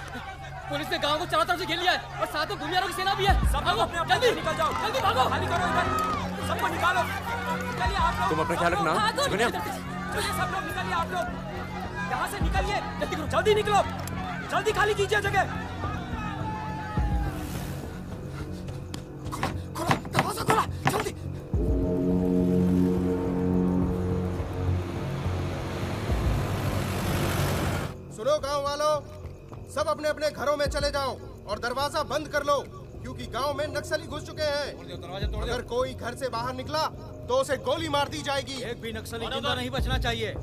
पुलिस ने गांव को चारों तरफ से घेर लिया है और साथ में भूमियारों की सेना भी है। सब भागो, जल्दी निकल जाओ, जल्दी भागो, खाली करो इधर, सबको निकालो। निकलिए आप लोग, तुम अपना ख्याल रखना। सुकन्या, चलिए सब लोग निकलिए, आप लोग यहाँ से निकलिए, जल्दी करो, जल्दी निकलो, जल्दी खाली कीजिए जगह। दरवाजा खोला, जल्दी। सुनो गांव वालों, सब अपने अपने घरों में चले जाओ और दरवाजा बंद कर लो, क्योंकि गांव में नक्सली घुस चुके हैं। अगर कोई घर से बाहर निकला तो उसे गोली मार दी जाएगी। एक भी नक्सली जिंदा नहीं बचना चाहिए।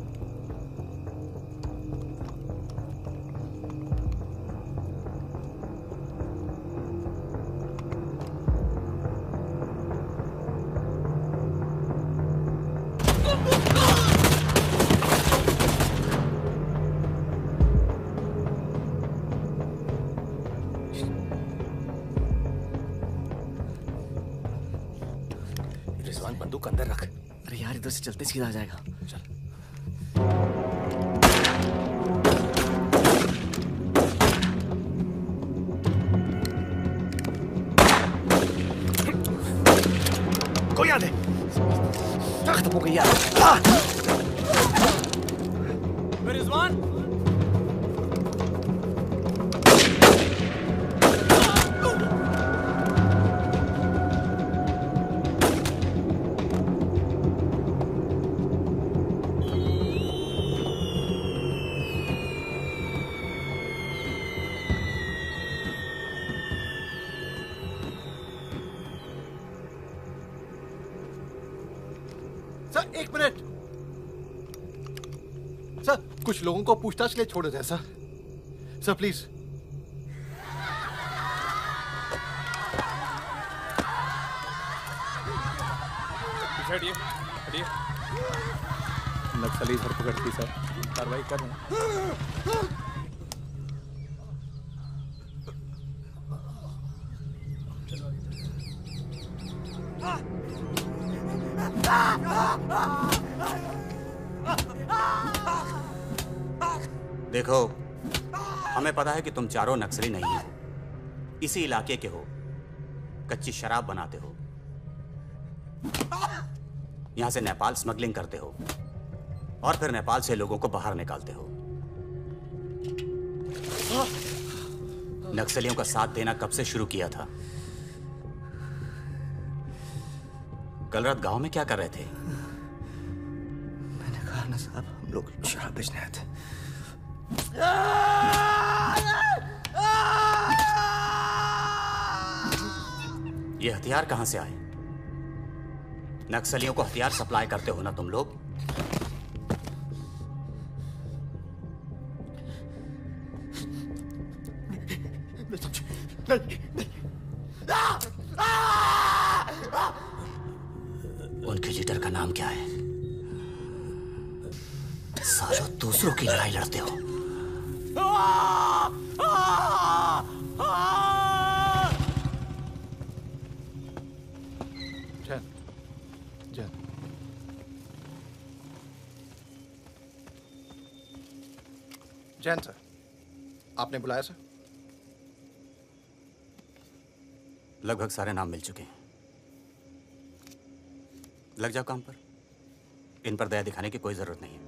रिजवान बंदूक अंदर रख। अरे यार इधर से चलते सीधा आ जाएगा। चल। कोई आ दे। खत्म हो गई यार। रिजवान, सर एक मिनट। सर कुछ लोगों को पूछताछ के लिए छोड़ दें सर। Sir please. हटिए, हटिए। नक्सली धरपकड़ की सर, कार्रवाई कर रहे हैं। देखो, हमें पता है कि तुम चारों नक्सली नहीं हो, इसी इलाके के हो, कच्ची शराब बनाते हो, यहां से नेपाल स्मगलिंग करते हो और फिर नेपाल से लोगों को बाहर निकालते हो। नक्सलियों का साथ देना कब से शुरू किया था? कल रात गांव में क्या कर रहे थे? मैंने कहा ना साहब, हम लोग शराब बेचने आए थे। ये हथियार कहां से आए? नक्सलियों को हथियार सप्लाई करते हो ना तुम लोग? उनके लीडर का नाम क्या है? सालों दूसरों की लड़ाई लड़ते हो। जैन सर, आपने बुलाया सर? लगभग सारे नाम मिल चुके हैं। लग जाओ काम पर। इन पर दया दिखाने की कोई जरूरत नहीं है।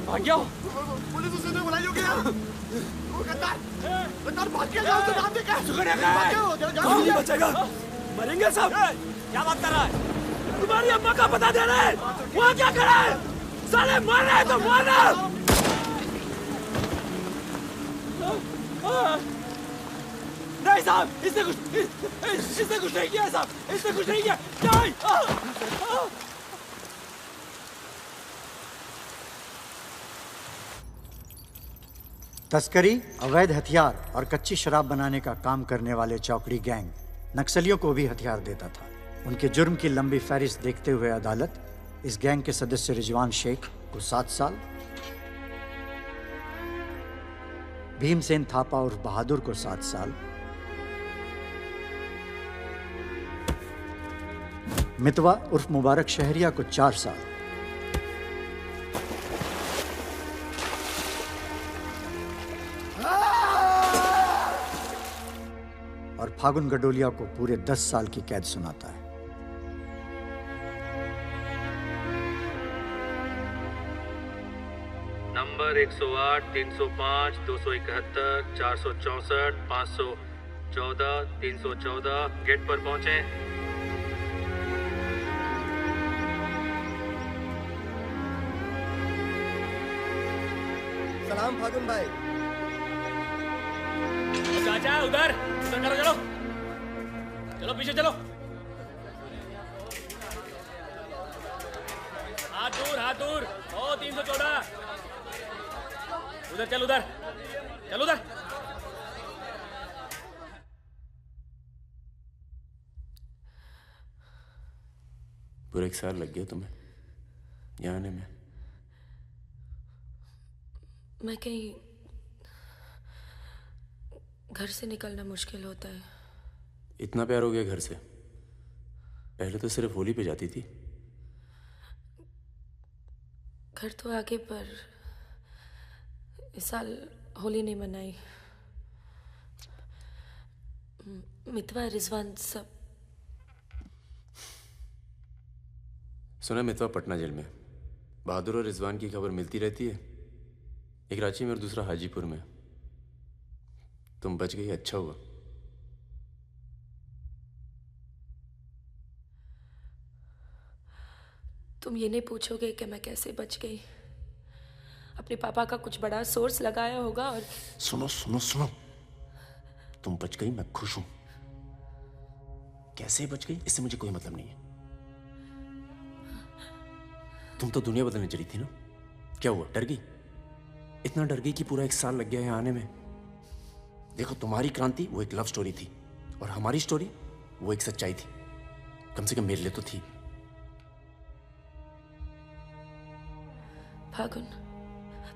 भाग गया? पुलिस उसे तो बुलाई होगी यार। वो गद्दार भाग गया, जाओ तो नाम देखा। नहीं बचेगा, मरेंगे सब। क्या बात कर रहा है? तुम्हारी अम्मा का पता दे रहे हैं। वहाँ क्या कर रहा है? साले मर रहे हैं तो मारना। नहीं साहब, इसने कुछ नहीं किया साहब, इसने कुछ नहीं किया। नहीं। तस्करी, अवैध हथियार और कच्ची शराब बनाने का काम करने वाले चौकड़ी गैंग नक्सलियों को भी हथियार देता था। उनके जुर्म की लंबी फहरिस्त देखते हुए अदालत इस गैंग के सदस्य रिजवान शेख को 7 साल, भीमसेन थापा उर्फ बहादुर को 7 साल, मितवा उर्फ मुबारक शहरिया को 4 साल, और फागुन गडोलिया को पूरे 10 साल की कैद सुनाता है। नंबर 108, 305, 271, 464, 514, 314 गेट पर पहुंचे। सलाम फागुन भाई। चाचा उधर करो, चलो चलो पीछे चलो। हाथ दूर। ओ 314 उधर चल, उधर। पूरे 1 साल लग गया तुम्हें यहाँ आने में? मैं कहीं घर से निकलना मुश्किल होता है। इतना प्यार हो गया घर से? पहले तो सिर्फ होली पे जाती थी। घर तो आगे, पर इस साल होली नहीं मनाई। मितवा रिजवान सब सुना मितवा पटना जेल में। बहादुर और रिजवान की खबर मिलती रहती है, एक रांची में और दूसरा हाजीपुर में। तुम बच गई, अच्छा हुआ। तुम ये नहीं पूछोगे कि मैं कैसे बच गई? अपने पापा का कुछ बड़ा सोर्स लगाया होगा और सुनो सुनो सुनो, तुम बच गई, मैं खुश हूं। कैसे बच गई इससे मुझे कोई मतलब नहीं है। तुम तो दुनिया बदलने चली थी ना, क्या हुआ, डर गई? इतना डर गई कि पूरा 1 साल लग गया है आने में। देखो, तुम्हारी क्रांति वो एक लव स्टोरी थी और हमारी स्टोरी वो एक सच्चाई थी। कम से कम मेरे लिए तो थी।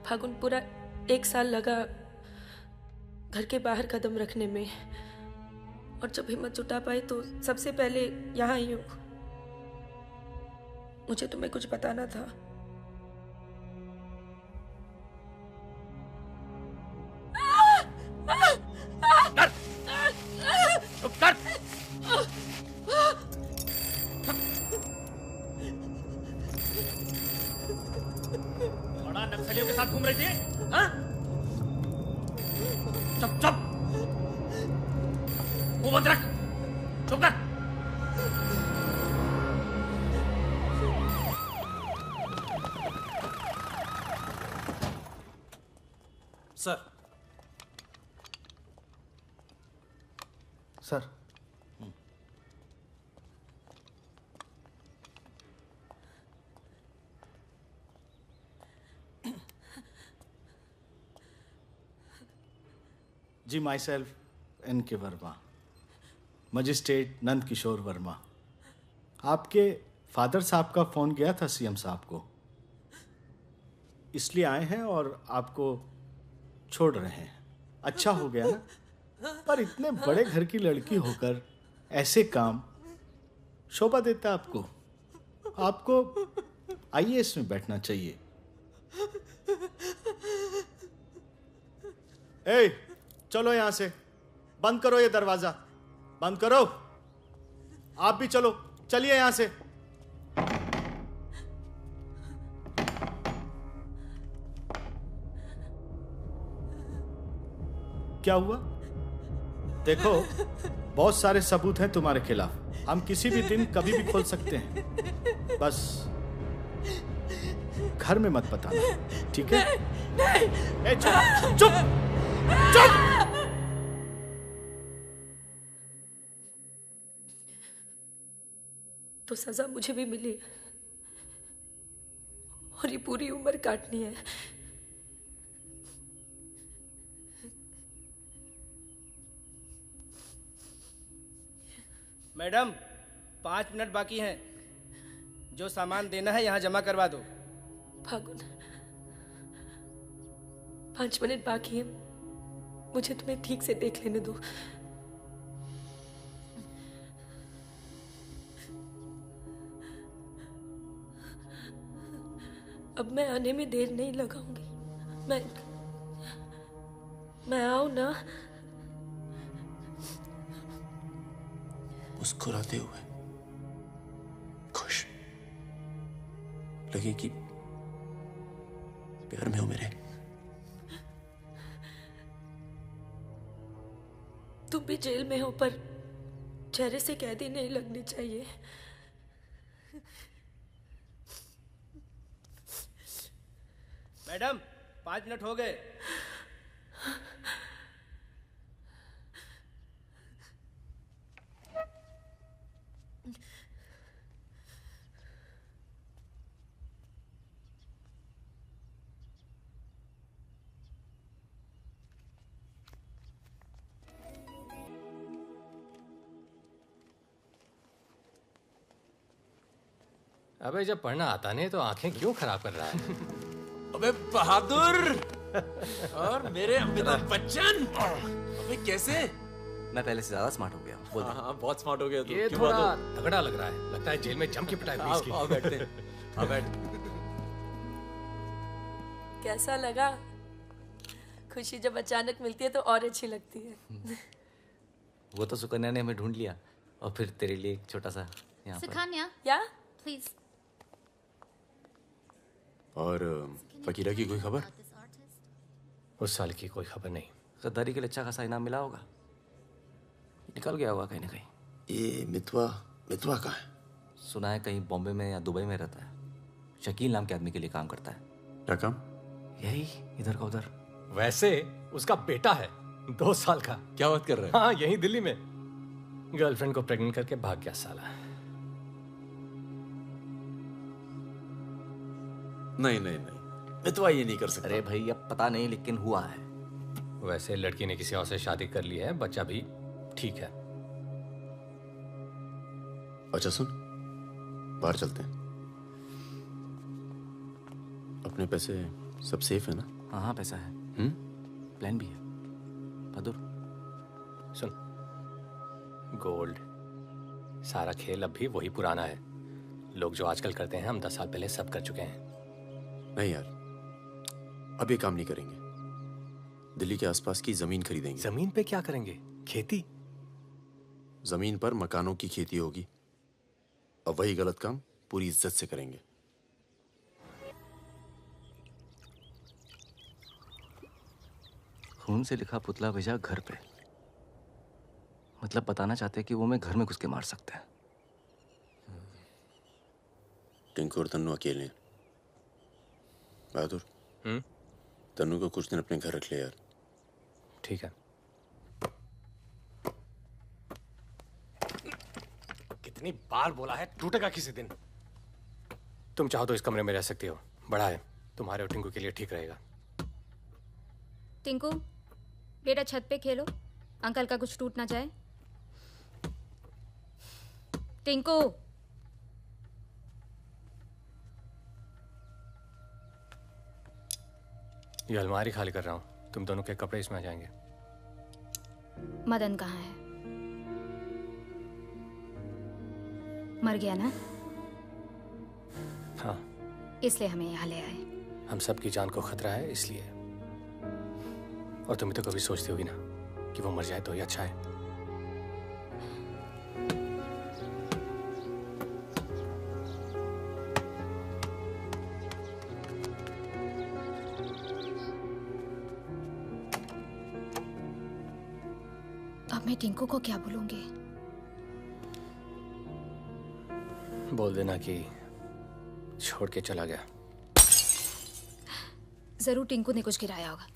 फागुन पूरा 1 साल लगा घर के बाहर कदम रखने में, और जब हिम्मत जुटा पाई तो सबसे पहले यहाँ आई हूँ। मुझे तुम्हें कुछ बताना था। बड़ा नक्सलियों के साथ घूम रही थी, हाँ? चुप चुप, मुंह बंद रख, चुप कर। सर। सर, जी, my self N.K. Verma, magistrate Nand Kishore Verma. आपके फादर साहब का फ़ोन गया था सीएम साहब को, इसलिए आए हैं और आपको छोड़ रहे हैं। अच्छा हो गया ना, पर इतने बड़े घर की लड़की होकर ऐसे काम शोभा देता आपको। आपको IAS में बैठना चाहिए। ए, चलो यहां से, बंद करो ये दरवाजा, बंद करो। आप भी चलो, चलिए यहां से। क्या हुआ? देखो, बहुत सारे सबूत हैं तुम्हारे खिलाफ। हम किसी भी दिन कभी भी खोल सकते हैं। बस घर में मत बताना, ठीक है? ए, चुप चुप चुप। तो सजा मुझे भी मिली और ये पूरी उम्र काटनी है। मैडम, 5 मिनट बाकी हैं। जो सामान देना है यहाँ जमा करवा दो। फागुन, 5 मिनट बाकी है, मुझे तुम्हें ठीक से देख लेने दो। अब मैं आने में देर नहीं लगाऊंगी। मैं आऊं ना? मुस्कुराते हुए, खुश, लगे कि प्यार में हो मेरे। तुम भी जेल में हो, पर चेहरे से कैदी नहीं लगनी चाहिए। मैडम, 5 मिनट हो गए। अबे जब पढ़ना आता नहीं तो आंखें क्यों खराब कर रहा है? अबे बहादुर और मेरे अमिताभ बच्चन, अबे कैसे? मैं पहले से ज्यादा स्मार्ट हो गया। बोल दे। हाँ, बहुत स्मार्ट हो गया तू। ये थोड़ा तगड़ा लग रहा है, लगता है जेल में जम के पिटाई हुई इसकी। आओ बैठते हैं, आओ बैठ। कैसा लगा? खुशी जब अचानक मिलती है तो और अच्छी लगती है। वो तो सुकन्या ने हमें ढूंढ लिया और फिर तेरे लिए एक छोटा सा यहाँ पर। सुकन्या, या प्लीज। और फकीरा की कोई खबर? उस साल की कोई खबर नहीं। गद्दारी के लिए अच्छा खासा इनाम मिला होगा, निकल गया होगा कहीं ना कहीं। ये मितवा कहाँ है? सुना है कहीं बॉम्बे में या दुबई में रहता है। शकील नाम के आदमी के लिए काम करता है। क्या काम? यही इधर का उधर। वैसे उसका बेटा है 2 साल का। क्या बात कर रहे हैं? हाँ, यही दिल्ली में गर्लफ्रेंड को प्रेग्नेंट करके भाग गया साला। नहीं, मितवा ये नहीं कर सकता। अरे भाई अब पता नहीं, लेकिन हुआ है। वैसे लड़की ने किसी और से शादी कर ली है, बच्चा भी ठीक है। अच्छा सुन, बाहर चलते हैं। अपने पैसे सब सेफ है ना? हाँ पैसा है। प्लान भी है। बहादुर सुन, गोल्ड सारा खेल अब भी वही पुराना है। लोग जो आजकल करते हैं हम 10 साल पहले सब कर चुके हैं। नहीं यार, अब ये काम नहीं करेंगे। दिल्ली के आसपास की जमीन खरीदेंगे। जमीन पे क्या करेंगे? खेती? जमीन पर मकानों की खेती होगी। अब वही गलत काम पूरी इज्जत से करेंगे। खून से लिखा पुतला भेजा घर पे। मतलब बताना चाहते हैं कि वो मैं घर में घुस के मार सकते हैं। टिंकू और तन्नू अकेले हैं। बहादुर, तन्नू को कुछ दिन अपने घर रख ले यार। ठीक है। कितनी बार बोला है, टूटेगा किसी दिन। तुम चाहो तो इस कमरे में रह सकती हो, बड़ा है, तुम्हारे और टिंकू के लिए ठीक रहेगा। टिंकू बेटा छत पे खेलो, अंकल का कुछ टूट ना जाए। टिंकू ये अलमारी खाली कर रहा हूँ, तुम दोनों के कपड़े इसमें आ जाएंगे। मदन कहाँ है? मर गया ना? हाँ, इसलिए हमें यहाँ ले आए। हम सबकी जान को खतरा है इसलिए। और तुम तो कभी सोचती होगी ना कि वो मर जाए तो ही अच्छा है। अब मैं टिंकू को क्या बोलूंगी? बोल देना कि छोड़ के चला गया। जरूर टिंकू ने कुछ गिराया होगा।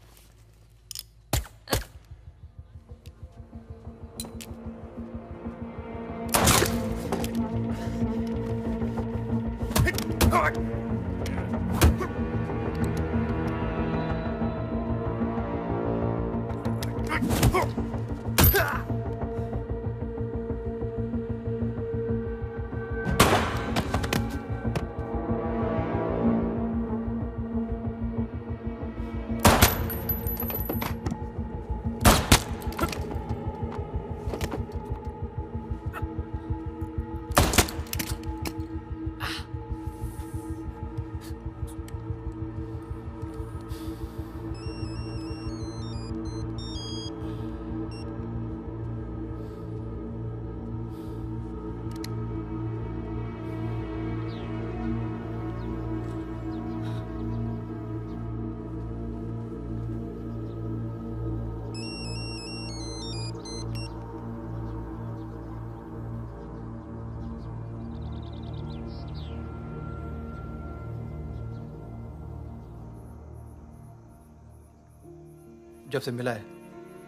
जब से मिला है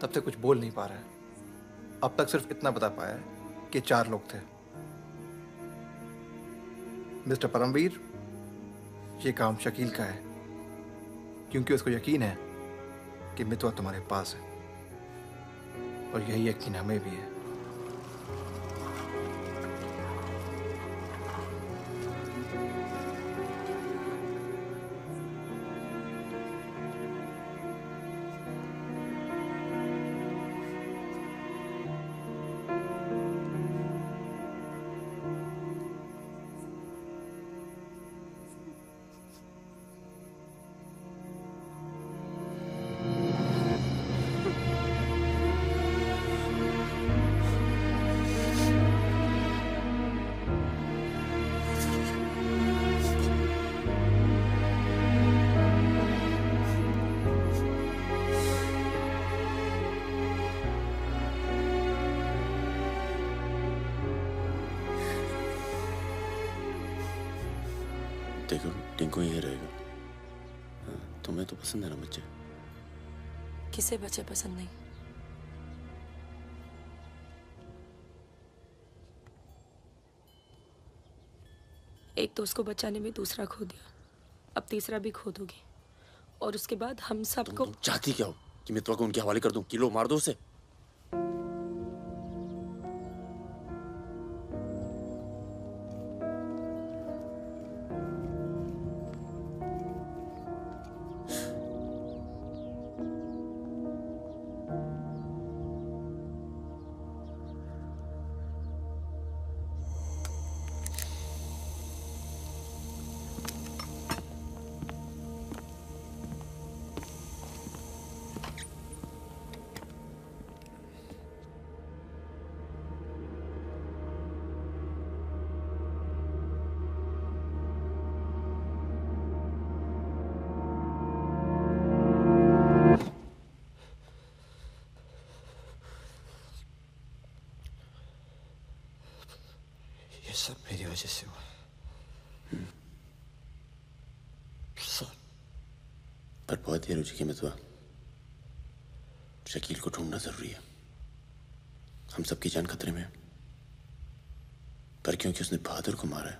तब से कुछ बोल नहीं पा रहा है। अब तक सिर्फ इतना बता पाया है कि 4 लोग थे। मिस्टर परमवीर, ये काम शकील का है, क्योंकि उसको यकीन है कि मितवा तुम्हारे पास है, और यही यकीन हमें भी है। देखो टिंकू यही रहेगा। हाँ, तुम्हें तो पसंद है ना बच्चे? किसे बच्चे पसंद नहीं? एक दोस्त को बचाने में दूसरा खो दिया, अब तीसरा भी खो दोगी, और उसके बाद हम सबको। तुम चाहती क्या हो कि मितवा को उनके हवाले कर दूं? किलो मार दो उसे। ये सब मेरी वजह से हुआ। सब। पर बहुत देर हो चुकी है मितवा। शकील को ढूंढना जरूरी है। हम सबकी जान खतरे में है। पर क्योंकि उसने बहादुर को मारा है,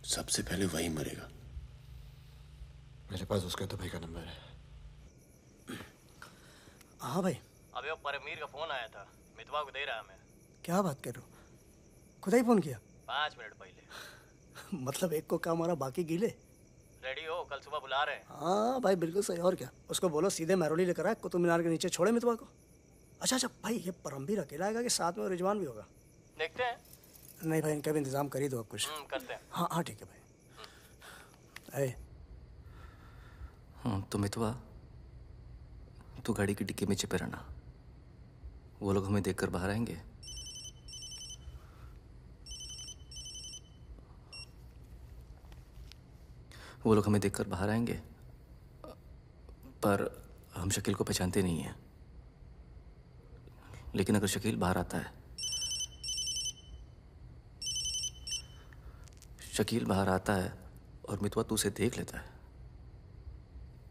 सबसे पहले वही मरेगा। मेरे पास उसका तो भाई का नंबर है। हाँ भाई। अबे वो परमीर का फोन आया था, मितवा को दे रहा हमें। क्या बात कर रहे हो? खुदा ही फोन किया? 5 मिनट पहले। मतलब एक को काम हो रहा, बाकी गीले। रेडी हो, कल सुबह बुला रहे हैं। हाँ भाई बिल्कुल सही। और क्या, उसको बोलो सीधे महरौली लेकर आए, कुतुब मीनार के नीचे छोड़े मितवा को। अच्छा भाई, ये परमवीर अकेला आएगा कि साथ में रिजवान भी होगा? देखते हैं। नहीं भाई, इनका भी इंतजाम कर ही दो आप कुछ। करते हैं। हाँ हाँ ठीक है भाई। हाँ तो मितवा, तू गाड़ी की डिक्की में छिपे रहना। वो लोग हमें देखकर बाहर आएंगे। वो लोग हमें देखकर बाहर आएंगे, पर हम शकील को पहचानते नहीं हैं। लेकिन अगर शकील बाहर आता है, शकील बाहर आता है और मितवा तू उसे देख लेता है,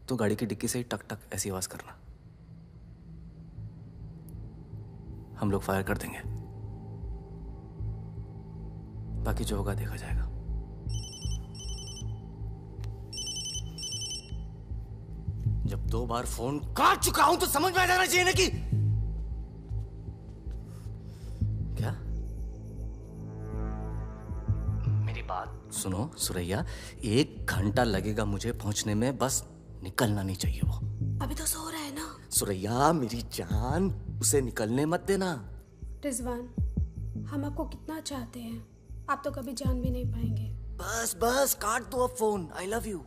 तो गाड़ी की डिक्की से ही टक टक ऐसी आवाज करना। हम लोग फायर कर देंगे, बाकी जो होगा देखा जाएगा। जब 2 बार फोन काट चुका हूं तो समझ में आ जाना चाहिए ना कि क्या। मेरी बात सुनो सुरैया, 1 घंटा लगेगा मुझे पहुंचने में, बस निकलना नहीं चाहिए वो। अभी तो सो रहा है ना। सुरैया मेरी जान, उसे निकलने मत देना। रिजवान, हम आपको कितना चाहते हैं, आप तो कभी जान भी नहीं पाएंगे। बस बस काट दो अब फोन। I love you.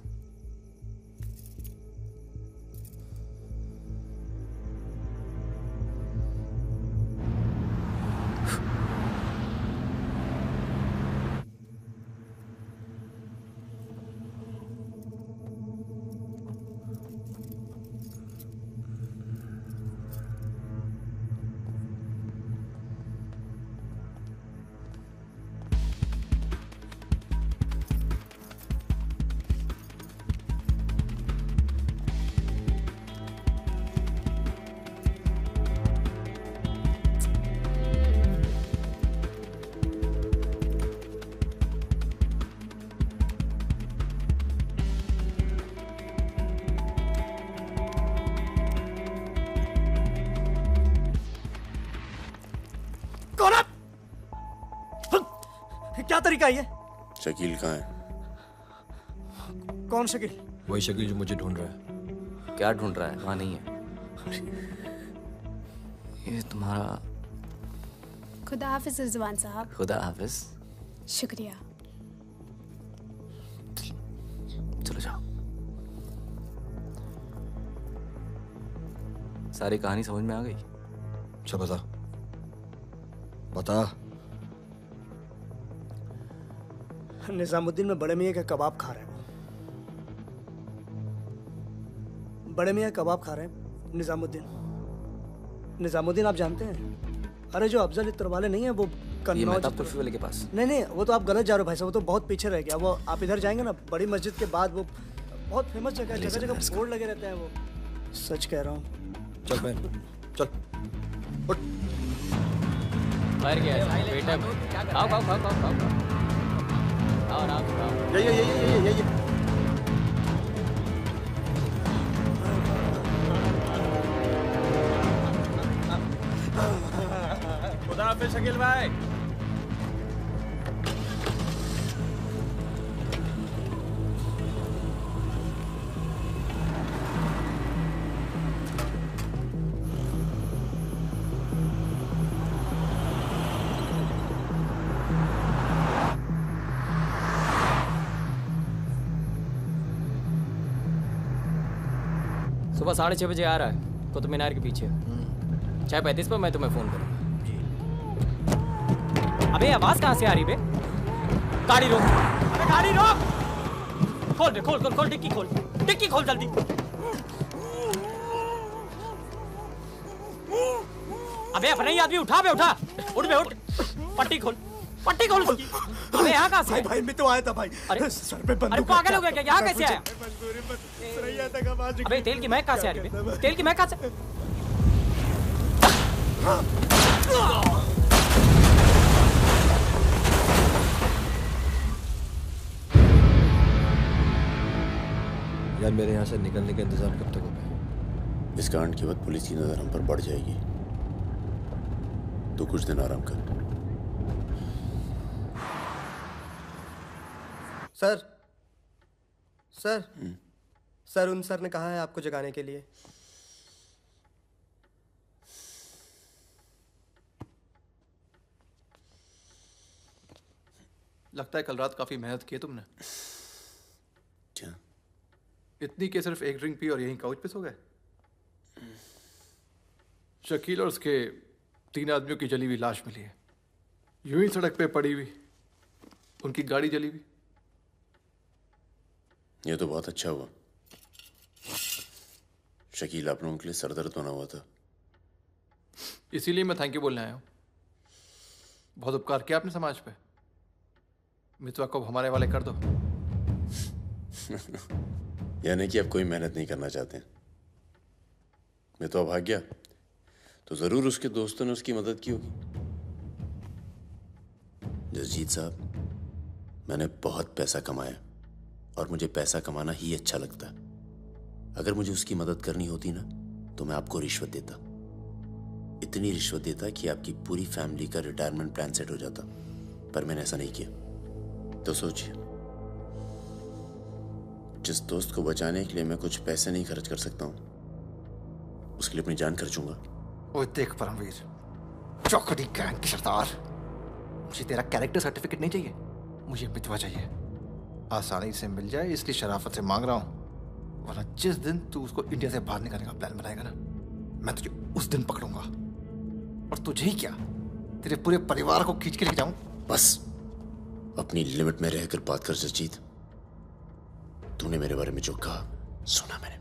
क्या तरीका है ये? शकील कहाँ है? कौन शकील? वही शकील जो मुझे ढूंढ रहा है। क्या ढूंढ रहा है? वहां नहीं है। ये तुम्हारा। खुदा हाफिज रिजवान साहब। खुदा हाफिज। शुक्रिया। चलो जाओ। सारी कहानी समझ में आ गई? अच्छा बता बता। निजामुद्दीन में बड़े मियाँ का कबाब खा रहे हैं। बड़े मियाँ कबाब खा रहे हैं। निजामुद्दीन आप जानते हैं? अरे जो अफजल इत्र वाले नहीं है, वो ये मेहताब कुल्फी वाले के पास। नहीं नहीं, वो तो आप गलत जा रहे हो भाई साहब, वो तो बहुत पीछे रह गया। वो आप इधर जाएंगे ना, बड़ी मस्जिद के बाद वो बहुत फेमस जगह है, जगह जगह बोर्ड लगे रहते हैं। वो सच कह रहा हूँ। चल बहन चल। बाहर गया बेटा, खाओ खाओ खाओ खाओ खाओ खाओ आराम से खाओ। ये खुदा हाफिज शकील भाई। सुबह 6:30 बजे आ रहा है कुतुब मीनार के पीछे। 6:35 पर मैं तुम्हें फोन करूँगा। अबे आवाज कहाँ से आ रही बे? गाड़ी रोक, अबे गाड़ी रोक। खोल बे, खोल खोल खोल, डिक्की खोल, डिक्की खोल जल्दी। अबे अपना ही आदमी उठा बे, उठा, उठ बे उठ। पट्टी खोल, पट्टी खोल उसकी। अबे यहाँ कहाँ से? भाई मैं तो आया था भाई। अरे सर पे बंदूक। अरे पागल हो गया क्या? यहाँ कैसे आया? आया? अबे तेल की महक कहाँ से आ रही है? तेल की महक कहाँ से? यार मेरे यहाँ से निकलने का इंतजाम कब तक होगा? इस कांड के बाद पुलिस की नजर हम पर बढ़ जाएगी। तो कुछ दिन आराम कर। सर सर सर उन सर ने कहा है आपको जगाने के लिए। लगता है कल रात काफी मेहनत की है तुमने। क्या? इतनी कि सिर्फ एक ड्रिंक पी और यहीं काउच पे सो गए? शकील और उसके 3 आदमियों की जली हुई लाश मिली है, यूं ही सड़क पे पड़ी हुई। उनकी गाड़ी जली हुई। ये तो बहुत अच्छा हुआ। शकील आप लोगों के लिए सरदर्द बना हुआ था। इसीलिए मैं थैंक यू बोलने आया हूँ। बहुत उपकार किया आपने समाज पे। मितवा को हमारे वाले कर दो। यानी कि आप कोई मेहनत नहीं करना चाहते। मितवा भाग गया तो जरूर उसके दोस्तों ने उसकी मदद की होगी। जसजीत साहब, मैंने बहुत पैसा कमाया और मुझे पैसा कमाना ही अच्छा लगता है। अगर मुझे उसकी मदद करनी होती ना तो मैं आपको रिश्वत देता, इतनी रिश्वत देता कि आपकी पूरी फैमिली का रिटायरमेंट प्लान सेट हो जाता। पर मैंने ऐसा नहीं किया। तो सोचिए, जिस दोस्त को बचाने के लिए मैं कुछ पैसे नहीं खर्च कर सकता हूं, उसके लिए अपनी जान खर्चूंगा। ओए देख परमवीर, चौकड़ी गैंग की सरदार, मुझे तेरा कैरेक्टर सर्टिफिकेट नहीं चाहिए, मुझे मितवा चाहिए। आसानी से मिल जाए इसलिए शराफत से मांग रहा हूं, वरना जिस दिन तू उसको इंडिया से बाहर निकालने का प्लान बनाएगा ना, मैं तुझे उस दिन पकड़ूंगा। और तुझे ही क्या, तेरे पूरे परिवार को खींच के लेके जाऊं। बस अपनी लिमिट में रहकर बात कर जसजीत। तूने मेरे बारे में जो कहा सुना मैंने,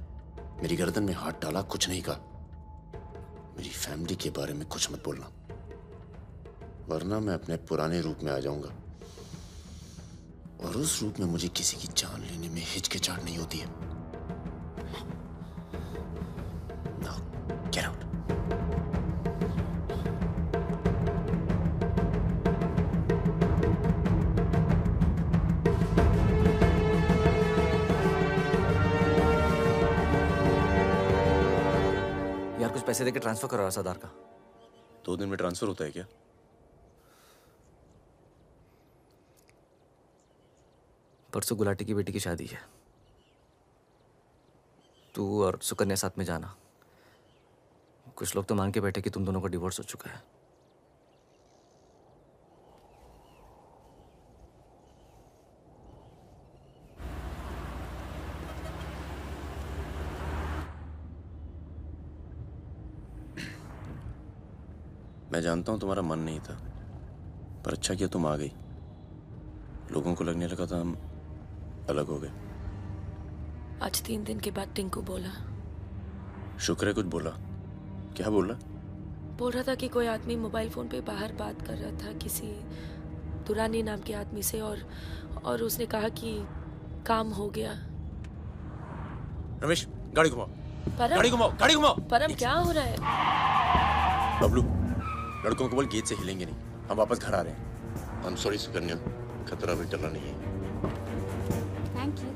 मेरी गर्दन में हाथ डाला, कुछ नहीं कहा। मेरी फैमिली के बारे में कुछ मत बोलना, वरना मैं अपने पुराने रूप में आ जाऊंगा और उस रूप में मुझे किसी की जान लेने में हिचकिचाहट नहीं होती है। Now, get out. यार कुछ पैसे देके ट्रांसफर करो सरदार का। 2 दिन में ट्रांसफर होता है क्या? परसों गुलाटी की बेटी की शादी है, तू और सुकन्या साथ में जाना। कुछ लोग तो मान के बैठे कि तुम दोनों का डिवोर्स हो चुका है। मैं जानता हूं तुम्हारा मन नहीं था, पर अच्छा किया तुम आ गई। लोगों को लगने लगा था हम अलग हो गए। आज 3 दिन के बाद टिंकू बोला। शुक्र है कुछ बोला। क्या बोला? बोल रहा था कि कोई आदमी मोबाइल फोन पे बाहर बात कर रहा था किसी दुरानी नाम के आदमी से और उसने कहा कि काम हो गया। रमेश गाड़ी घुमाओ। परम, गाड़ी घुमाओ, गाड़ी घुमाओ। परम क्या हो रहा है? बबलू, लड़कों को बोल गेट से हिलेंगे नहीं, हम वापस घर आ रहे हैं। आई एम सॉरी सुकन्या, खतरा भी टला नहीं है। Thank you.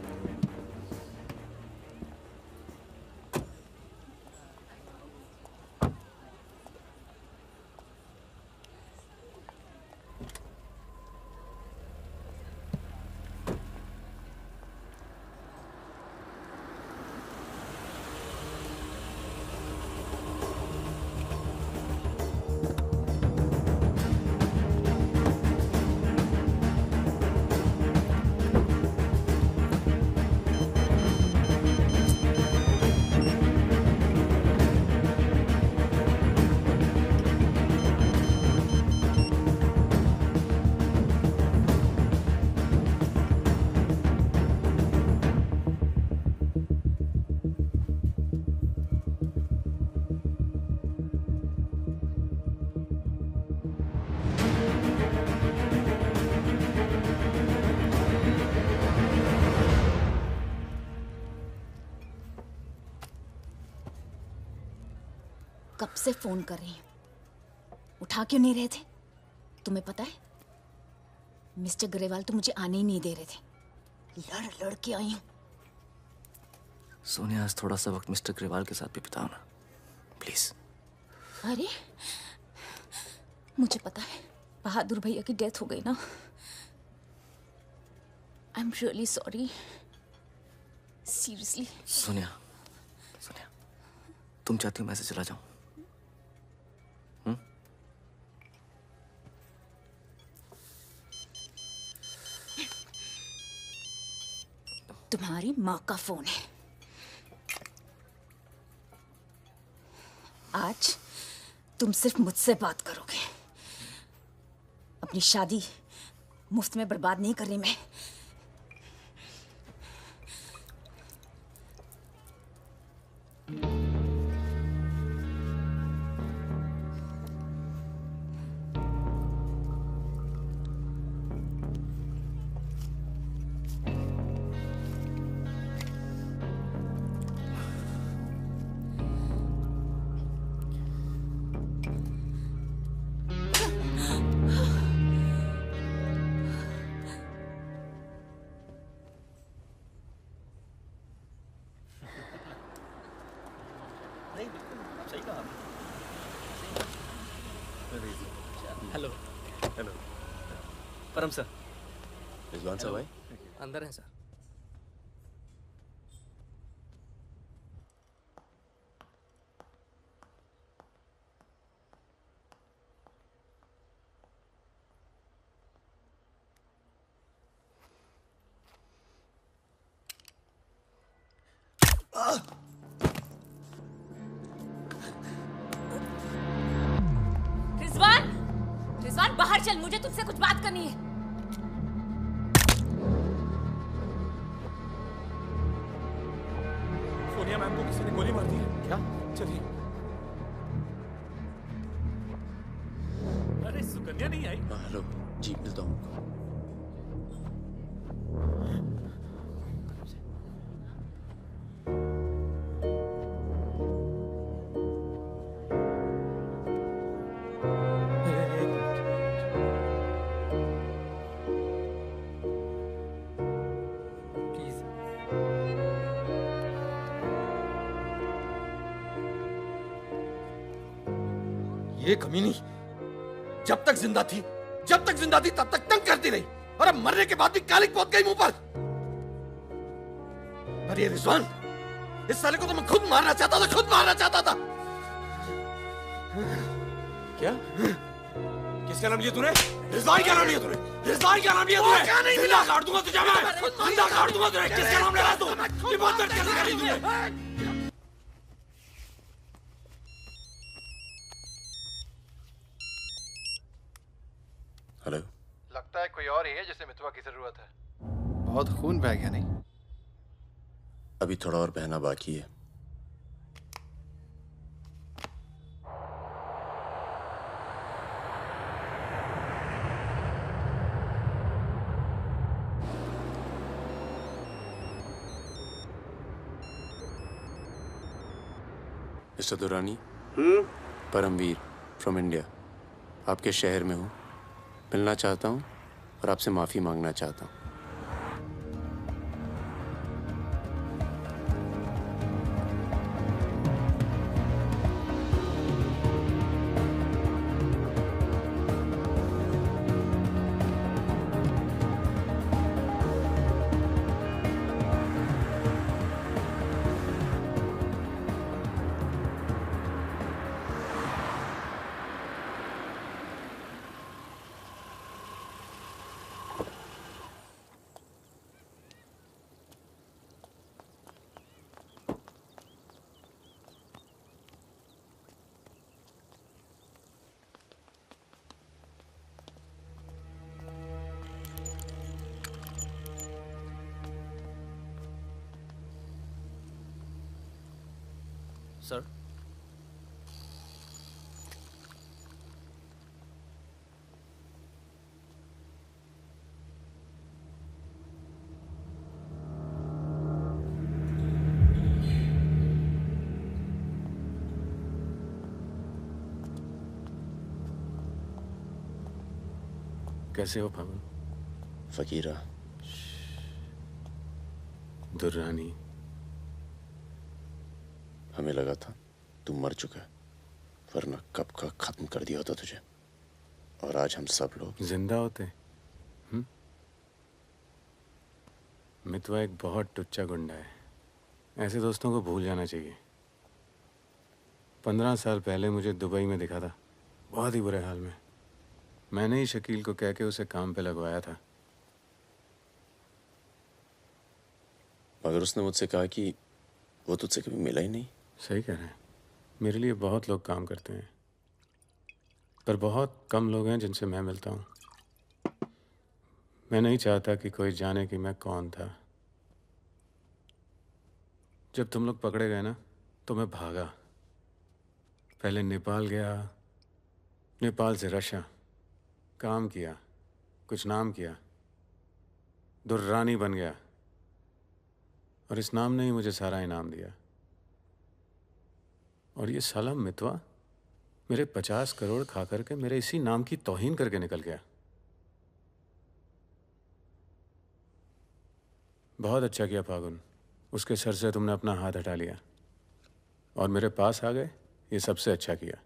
कब से फोन कर रही हूँ, उठा क्यों नहीं रहे थे? तुम्हें पता है मिस्टर ग्रेवाल तो मुझे आने ही नहीं दे रहे थे, लड़ लड़ के आई हूँ। सोनिया, आज थोड़ा सा वक्त मिस्टर ग्रेवाल के साथ भी बिताओ ना, प्लीज। अरे मुझे पता है बहादुर भैया की डेथ हो गई ना। I am really sorry, seriously. Sonia, Sonia, तुम चाहती हो मैं से चला जाऊं? तुम्हारी माँ का फोन है। आज तुम सिर्फ मुझसे बात करोगे। अपनी शादी मुफ्त में बर्बाद नहीं कर रही मैं। हेलो। हेलो परम सर। रिजवान साहब आए? अंदर हैं सर। रिजवान, रिजवान बाहर चल, मुझे तुझसे कुछ बात करनी है। सोनिया मैम को किसी ने गोली मार दी है। क्या? चलिए। अरे सुकन्या नहीं आई? हेलो, जीप मिलता हूँ उनको। ये कमीनी जब तक जिंदा थी तब तक तंग करती रही, और अब मरने के बाद भी कालिक पहुंच गई मुंह पर। पर ये रिजवान, इस साले को तो मैं खुद मारना चाहता था। क्या? किसका नाम लिया तूने? रिजवान का नाम लिया तूने? क्या नहीं जिंदा काट दूंगा तुझे मैं। जिंदा काट दूंगा तुझे। किसका नाम ले रहा तू? ये बहुत दर्द कैसे करी तूने? हेलो। लगता है कोई और ही है जिसे मितवा की जरूरत है। बहुत खून बह गया नहीं? अभी थोड़ा और बहना बाकी है। Mister Durrani, Paramvir from India, आपके शहर में हूँ, मिलना चाहता हूँ और आपसे माफ़ी मांगना चाहता हूँ। सर, कैसे हो फागुन? फकीरा, दुर्रानी, हमें लगा था तू मर चुका है, वरना कब का खत्म कर दिया होता तुझे। और आज हम सब लोग जिंदा होते। मितवा एक बहुत टुच्चा गुंडा है, ऐसे दोस्तों को भूल जाना चाहिए। 15 साल पहले मुझे दुबई में दिखा था, बहुत ही बुरे हाल में। मैंने ही शकील को कह के उसे काम पे लगवाया था। मगर उसने मुझसे कहा कि वो तुझसे कभी मिला ही नहीं। सही कह रहे हैं, मेरे लिए बहुत लोग काम करते हैं, पर बहुत कम लोग हैं जिनसे मैं मिलता हूँ। मैं नहीं चाहता कि कोई जाने कि मैं कौन था। जब तुम लोग पकड़े गए ना, तो मैं भागा। पहले नेपाल गया, नेपाल से रशिया, काम किया, कुछ नाम किया, दुर्रानी बन गया, और इस नाम ने ही मुझे सारा इनाम दिया। और ये साला मितवा मेरे 50 करोड़ खा करके मेरे इसी नाम की तौहीन करके निकल गया। बहुत अच्छा किया फागुन, उसके सर से तुमने अपना हाथ हटा लिया और मेरे पास आ गए, ये सबसे अच्छा किया।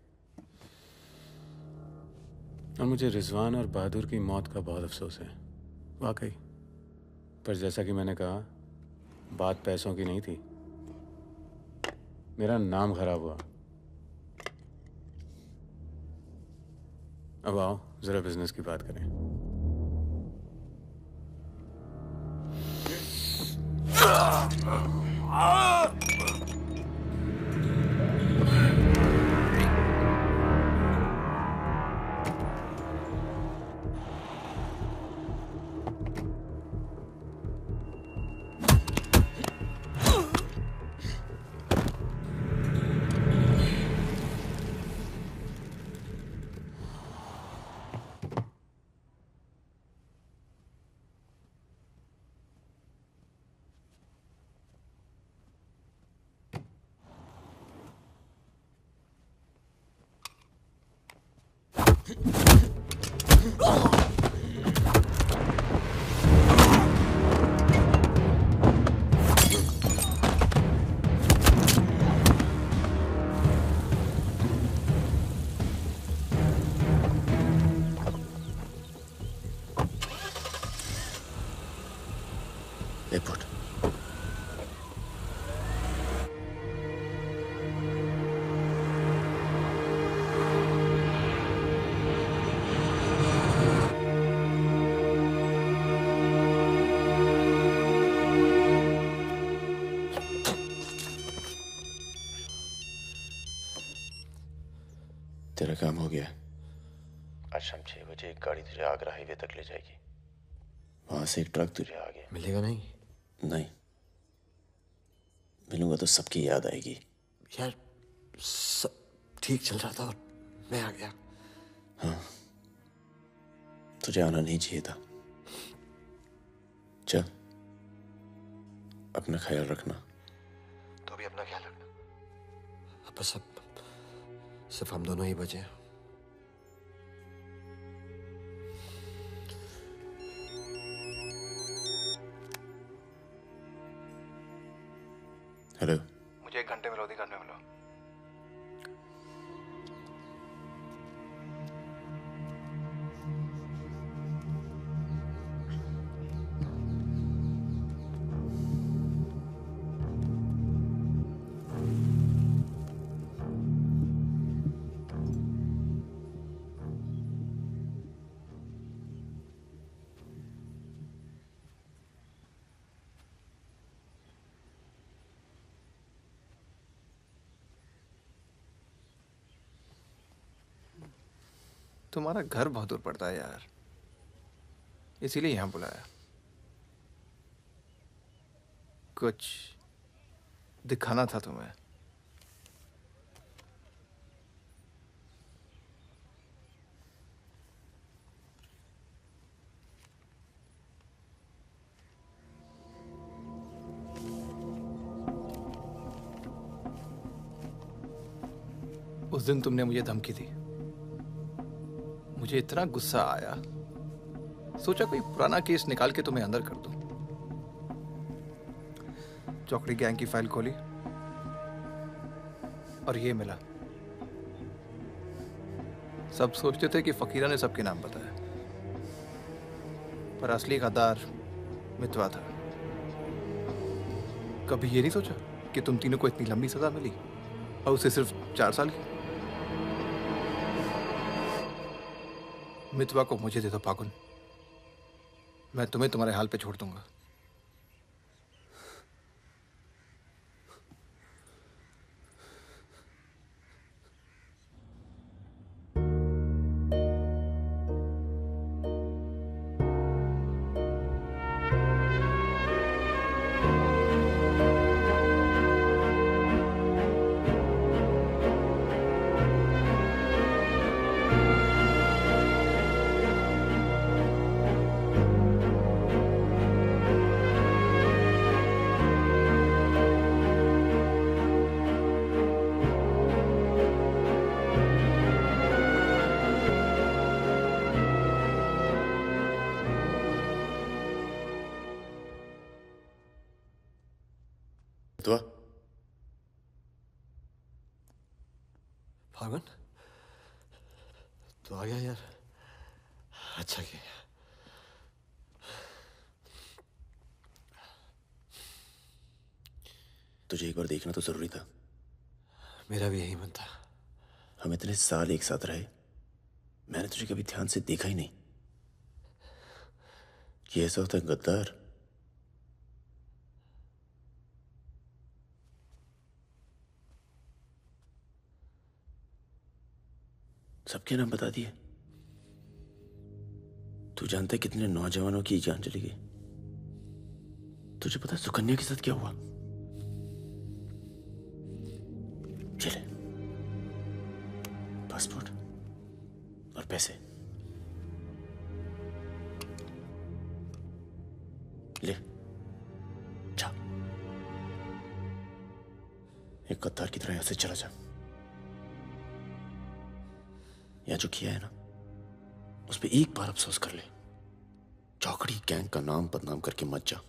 और मुझे रिजवान और बहादुर की मौत का बहुत अफसोस है, वाकई। पर जैसा कि मैंने कहा, बात पैसों की नहीं थी, मेरा नाम खराब हुआ। अब आओ जरा बिजनेस की बात करें। तेरा काम हो गया। आज शाम 6 बजे एक गाड़ी तुझे आगरा हाईवे तक ले जाएगी। वहां से एक ट्रक तुझे आगे मिलेगा नहीं? नहीं, मिलूंगा तो सबकी याद आएगी। यार सब ठीक चल रहा था और मैं आ गया। हाँ, तुझे आना नहीं चाहिए था। चल, अपना ख्याल रखना। तो भी अपना ख्याल रखना। बस अब सिर्फ हम दोनों ही बचे हैं। हेलो, मुझे 1 घंटे में लोधी करने मिलो। तुम्हारा घर बहुत दूर पड़ता है यार, इसीलिए यहाँ बुलाया। कुछ दिखाना था तुम्हें। उस दिन तुमने मुझे धमकी दी, मुझे इतना गुस्सा आया, सोचा कोई पुराना केस निकाल के तुम्हें अंदर कर दूं। चौकड़ी गैंग की फाइल खोली और ये मिला। सब सोचते थे कि फकीरा ने सबके नाम बताया, पर असली गद्दार मितवा था। कभी ये नहीं सोचा कि तुम तीनों को इतनी लंबी सजा मिली और उसे सिर्फ 4 साल की। मितवा को मुझे दे दो फागुन, मैं तुम्हें तुम्हारे हाल पे छोड़ दूंगा। तो फागुन तो आ गया यार, अच्छा किया। तुझे एक बार देखना तो जरूरी था। मेरा भी यही मन था। हम इतने साल एक साथ रहे, मैंने तुझे कभी ध्यान से देखा ही नहीं। ये ऐसा होता है गद्दार। सबके नाम बता दिए। तू जानता है कितने नौजवानों की जान चली गई? तुझे पता है सुकन्या के साथ क्या हुआ? चले, पासपोर्ट और पैसे ले, जा। एक गद्दार की तरह यहां से चला जा। या जो किया है ना, उस पर एक बार अफसोस कर ले। चौकड़ी गैंग का नाम बदनाम करके मत जा।